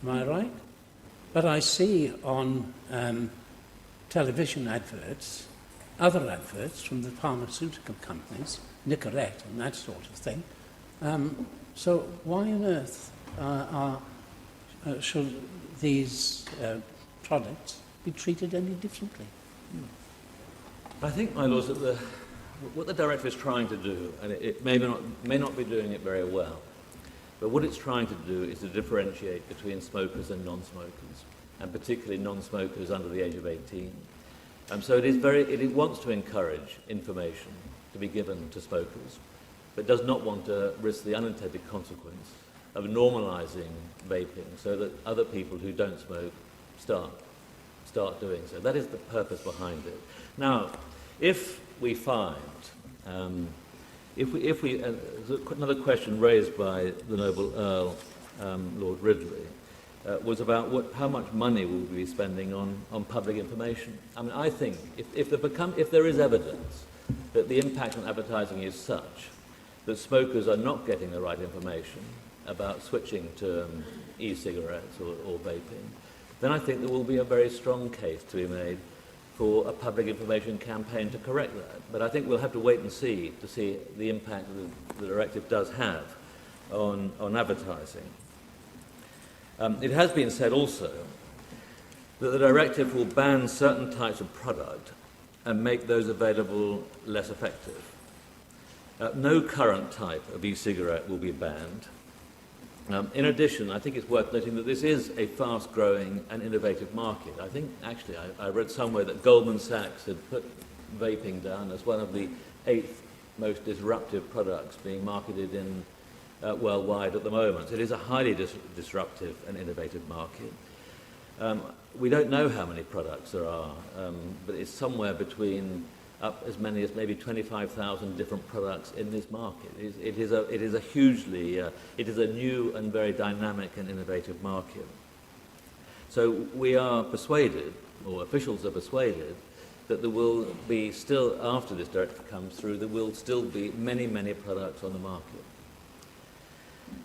Am I right? But I see on television adverts, other adverts from the pharmaceutical companies, Nicorette and that sort of thing. So why on earth should these products be treated any differently? I think, my lords, that what the directive is trying to do, and it may not be doing it very well, but what it's trying to do is to differentiate between smokers and non-smokers, and particularly non-smokers under the age of 18. So it wants to encourage information to be given to smokers, but does not want to risk the unintended consequence of normalising vaping so that other people who don't smoke start doing so. That is the purpose behind it. Now, if we find, another question raised by the Noble Earl, Lord Ridley, was about how much money we will be spending on public information. I mean, I think if there is evidence that the impact on advertising is such that smokers are not getting the right information about switching to e-cigarettes or vaping, then I think there will be a very strong case to be made for a public information campaign to correct that. But I think we'll have to wait and see to see the impact that the directive does have on advertising. It has been said also that the directive will ban certain types of product and make those available less effective. No current type of e-cigarette will be banned. In addition, I think it's worth noting that this is a fast-growing and innovative market. I think, actually, I read somewhere that Goldman Sachs had put vaping down as one of the 8th most disruptive products being marketed in worldwide at the moment. It is a highly disruptive and innovative market. We don't know how many products there are, but it's somewhere between up as many as maybe 25,000 different products in this market. It is a new and very dynamic and innovative market. So we are persuaded, or officials are persuaded, that there will be still, after this directive comes through, there will still be many, many products on the market.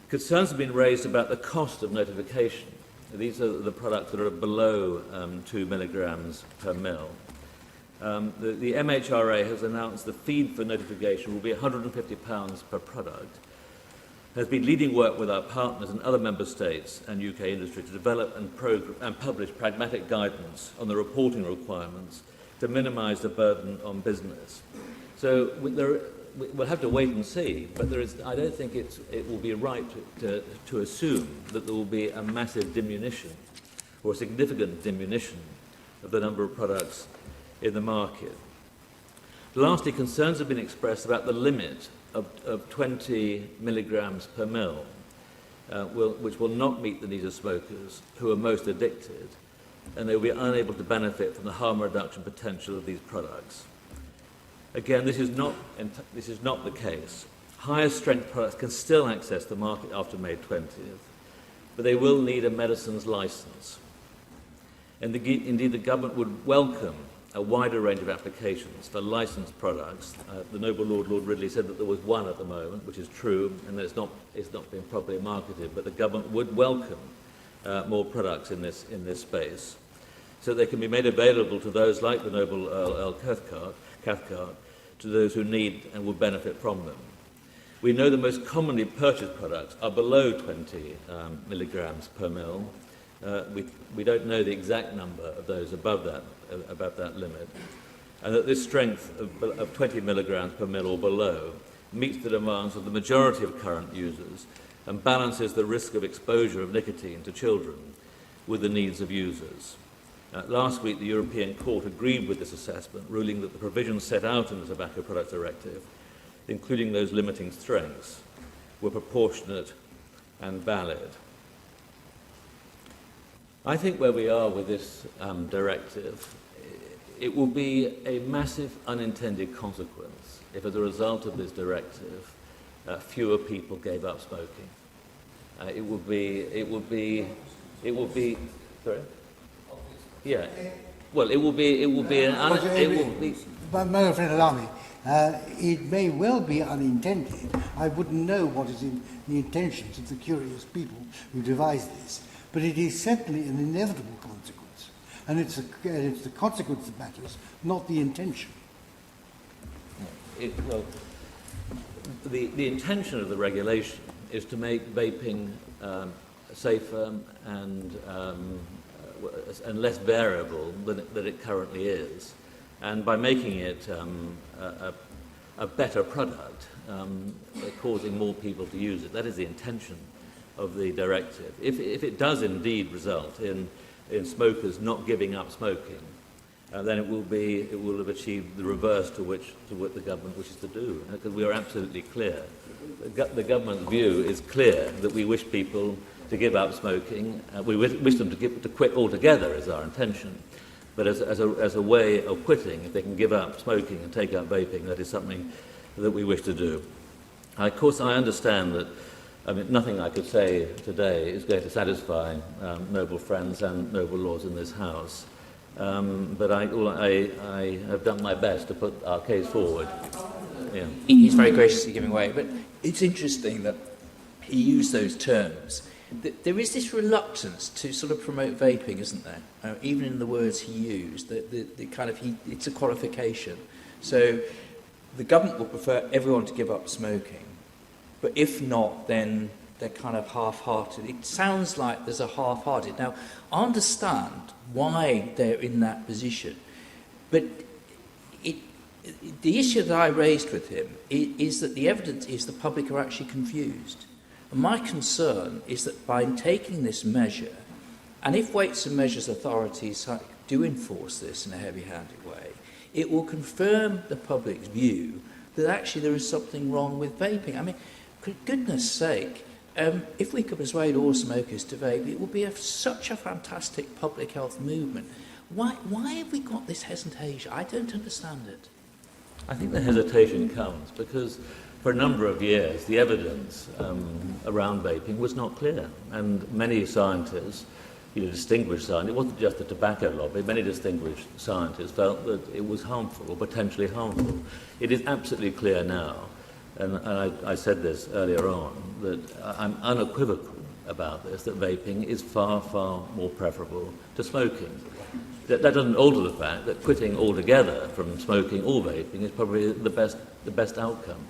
Concerns have been raised about the cost of notification. These are the products that are below 2 milligrams per mil. The MHRA has announced the feed for notification will be £150 per product. Has been leading work with our partners in other member states and UK industry to develop and publish pragmatic guidance on the reporting requirements to minimise the burden on business. So we'll have to wait and see, but I don't think it will be right to assume that there will be a massive diminution or a significant diminution of the number of products in the market. Lastly, concerns have been expressed about the limit of 20 milligrams per mil, which will not meet the needs of smokers who are most addicted, and they will be unable to benefit from the harm reduction potential of these products. Again, this is not the case. Higher strength products can still access the market after May 20th, but they will need a medicines licence. And indeed, the government would welcome a wider range of applications for licensed products. The Noble Lord Ridley said that there was one at the moment, which is true, and that it's not been properly marketed, but the government would welcome more products in this space, so they can be made available to those like the Noble Earl Cathcart, to those who need and will benefit from them. We know the most commonly purchased products are below 20 milligrams per mil. We don't know the exact number of those above that limit, and that this strength of 20 milligrams per mil or below meets the demands of the majority of current users and balances the risk of exposure of nicotine to children with the needs of users. Last week, the European Court agreed with this assessment, ruling that the provisions set out in the Tobacco Products Directive, including those limiting strengths, were proportionate and valid. I think where we are with this directive, it will be a massive unintended consequence if, as a result of this directive, fewer people gave up smoking. It will be. Sorry. Yeah. Well, it will be. But my friend, allow me. It may well be unintended. I wouldn't know what is in the intentions of the curious people who devised this, but it is certainly an inevitable consequence, and it's the consequence that matters, not the intention. The intention of the regulation is to make vaping safer and less variable than it currently is. And by making it a better product, causing more people to use it. That is the intention of the directive. If it does indeed result in smokers not giving up smoking, then it will have achieved the reverse to what the government wishes to do. Because we are absolutely clear. The government's view is clear that we wish people to give up smoking. We wish them to quit altogether is our intention. But as a way of quitting, if they can give up smoking and take up vaping, that is something that we wish to do. Of course, I understand that nothing I could say today is going to satisfy noble friends and noble lords in this House. But I have done my best to put our case forward. Yeah. He's very graciously giving way, but it's interesting that he used those terms. There is this reluctance to sort of promote vaping, isn't there? Even in the words he used, it's a qualification. So the government will prefer everyone to give up smoking, but if not, then they're kind of half-hearted. It sounds like there's a half-hearted. Now, I understand why they're in that position, but the issue that I raised with him is that the evidence is the public are actually confused. And my concern is that by taking this measure, and if Weights and Measures authorities do enforce this in a heavy-handed way, it will confirm the public's view that actually there is something wrong with vaping. I mean, for goodness sake, if we could persuade all smokers to vape, it would be such a fantastic public health movement. Why have we got this hesitation? I don't understand it. I think the hesitation comes because for a number of years the evidence around vaping was not clear, and many scientists, distinguished scientists, it wasn't just the tobacco lobby, many distinguished scientists felt that it was harmful or potentially harmful. It is absolutely clear now, and I said this earlier on, that I'm unequivocal about this, that vaping is far, far more preferable to smoking. That doesn't alter the fact that quitting altogether from smoking or vaping is probably the best outcome.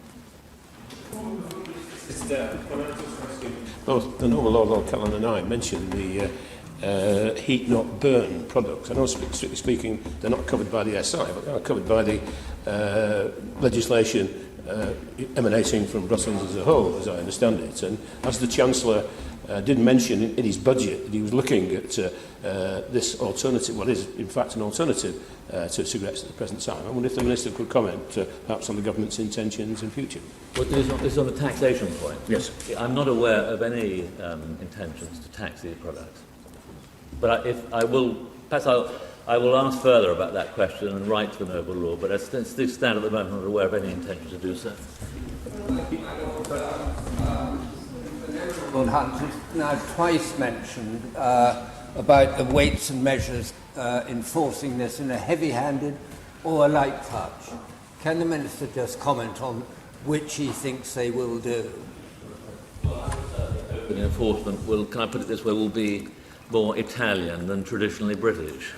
Both the Noble Lord Callan and I mentioned the heat not burn products. I know, strictly speaking, they're not covered by the SI, but they are covered by the legislation emanating from Brussels as a whole, as I understand it. And as the Chancellor did mention in his budget that he was looking at this alternative, what is in fact an alternative to cigarettes at the present time. I wonder if the Minister could comment perhaps on the Government's intentions in future. Well, this is on the taxation point. Yes. I'm not aware of any intentions to tax these products. But I will ask further about that question and write to the Noble Lord, but as things stand at the moment, I'm not aware of any intention to do so. Lord Hunt has now twice mentioned about the Weights and Measures enforcing this in a heavy-handed or a light touch. Can the Minister just comment on which he thinks they will do? The enforcement will, can I put it this way, will be more Italian than traditionally British.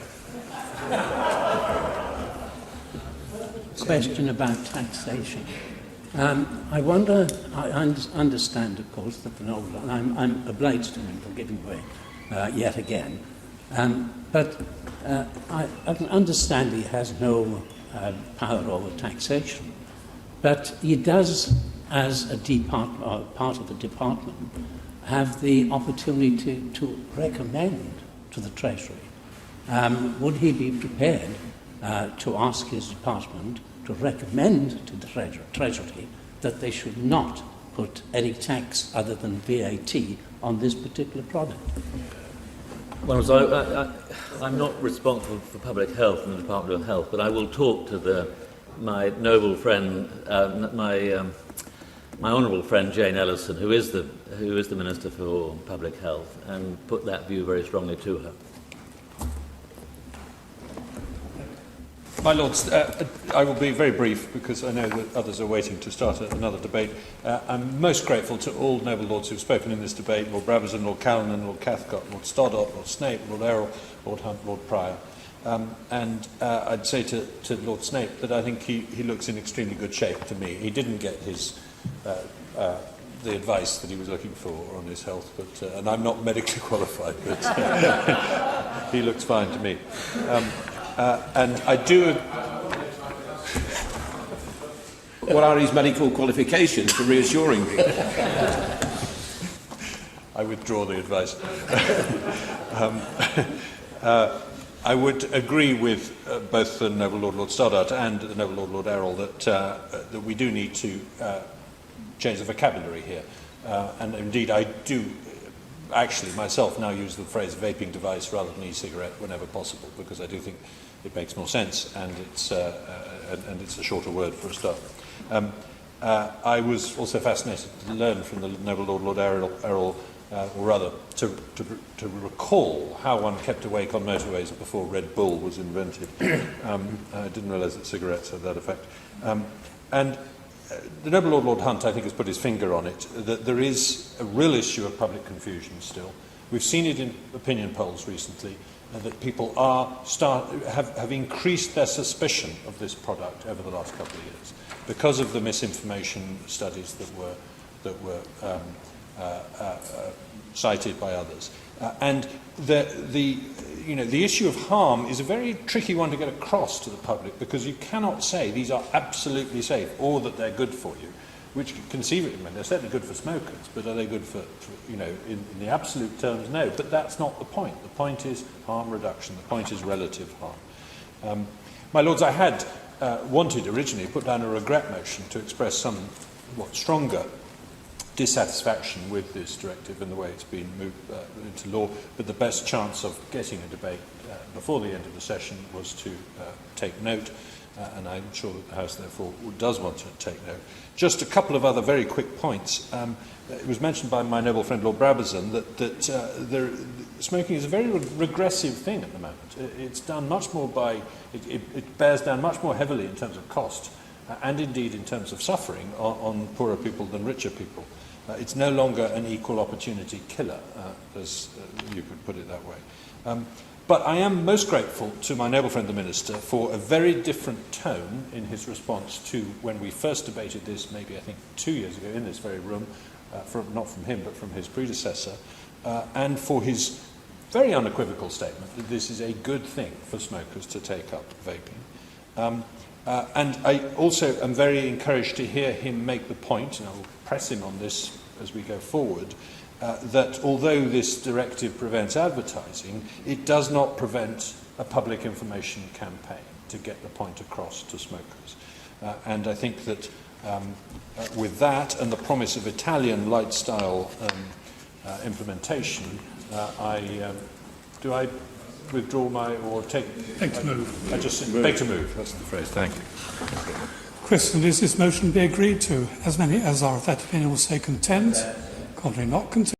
Question about taxation. I wonder, I understand, of course, that the Noble, and I'm obliged to him for giving way yet again, but I can understand he has no power over taxation, but he does, as a part of the department, have the opportunity to recommend to the Treasury would he be prepared to ask his department to recommend to the Treasury that they should not put any tax other than VAT on this particular product? Well, so I'm not responsible for public health in the Department of Health, but I will talk to my noble friend, my honourable friend Jane Ellison, who is the Minister for Public Health, and put that view very strongly to her. My Lords, I will be very brief because I know that others are waiting to start another debate. I'm most grateful to all noble Lords who have spoken in this debate: Lord Brabazon, Lord Callanan, Lord Cathcart, Lord Stoddart, Lord Snape, Lord Errol, Lord Hunt, Lord Pryor. I'd say to Lord Snape that I think he looks in extremely good shape to me. He didn't get his the advice that he was looking for on his health, but and I'm not medically qualified, but he looks fine to me. And I do. What are his medical qualifications for reassuring me? I withdraw the advice. I would agree with both the noble Lord Stoddart and the noble Lord Errol that we do need to change the vocabulary here. And indeed, I do actually myself now use the phrase vaping device rather than e-cigarette whenever possible, because I do think it makes more sense and it's a shorter word for a start. I was also fascinated to learn from the noble Lord Errol, or rather to recall how one kept awake on motorways before Red Bull was invented. I didn't realise that cigarettes had that effect. The noble Lord Hunt, I think, has put his finger on it, that there is a real issue of public confusion still. We've seen it in opinion polls recently, that people have increased their suspicion of this product over the last couple of years because of the misinformation studies that were cited by others. And the issue of harm is a very tricky one to get across to the public, because you cannot say these are absolutely safe or that they're good for you, which conceivably, they're certainly good for smokers, but are they good for in the absolute terms? No, but that's not the point. The point is harm reduction. The point is relative harm. My Lords, I had wanted originally to put down a regret motion to express some stronger dissatisfaction with this directive and the way it's been moved into law, but the best chance of getting a debate before the end of the session was to take note, and I'm sure that the House therefore does want to take note. Just a couple of other very quick points. It was mentioned by my noble friend Lord Brabazon that smoking is a very regressive thing at the moment. It's done much more it bears down much more heavily in terms of cost and indeed in terms of suffering on poorer people than richer people. It's no longer an equal opportunity killer, as you could put it that way. But I am most grateful to my noble friend the Minister for a very different tone in his response to when we first debated this, maybe I think 2 years ago in this very room, not from him but from his predecessor, and for his very unequivocal statement that this is a good thing for smokers to take up vaping. And I also am very encouraged to hear him make the point, and I will press him on this as we go forward, that although this directive prevents advertising, it does not prevent a public information campaign to get the point across to smokers. And I think that with that and the promise of Italian light-style implementation, do I withdraw my, or take... Beg to move. I just beg to move, that's the phrase, thank you. Question, is this motion be agreed to? As many as are of that opinion will say content. Contrary not content.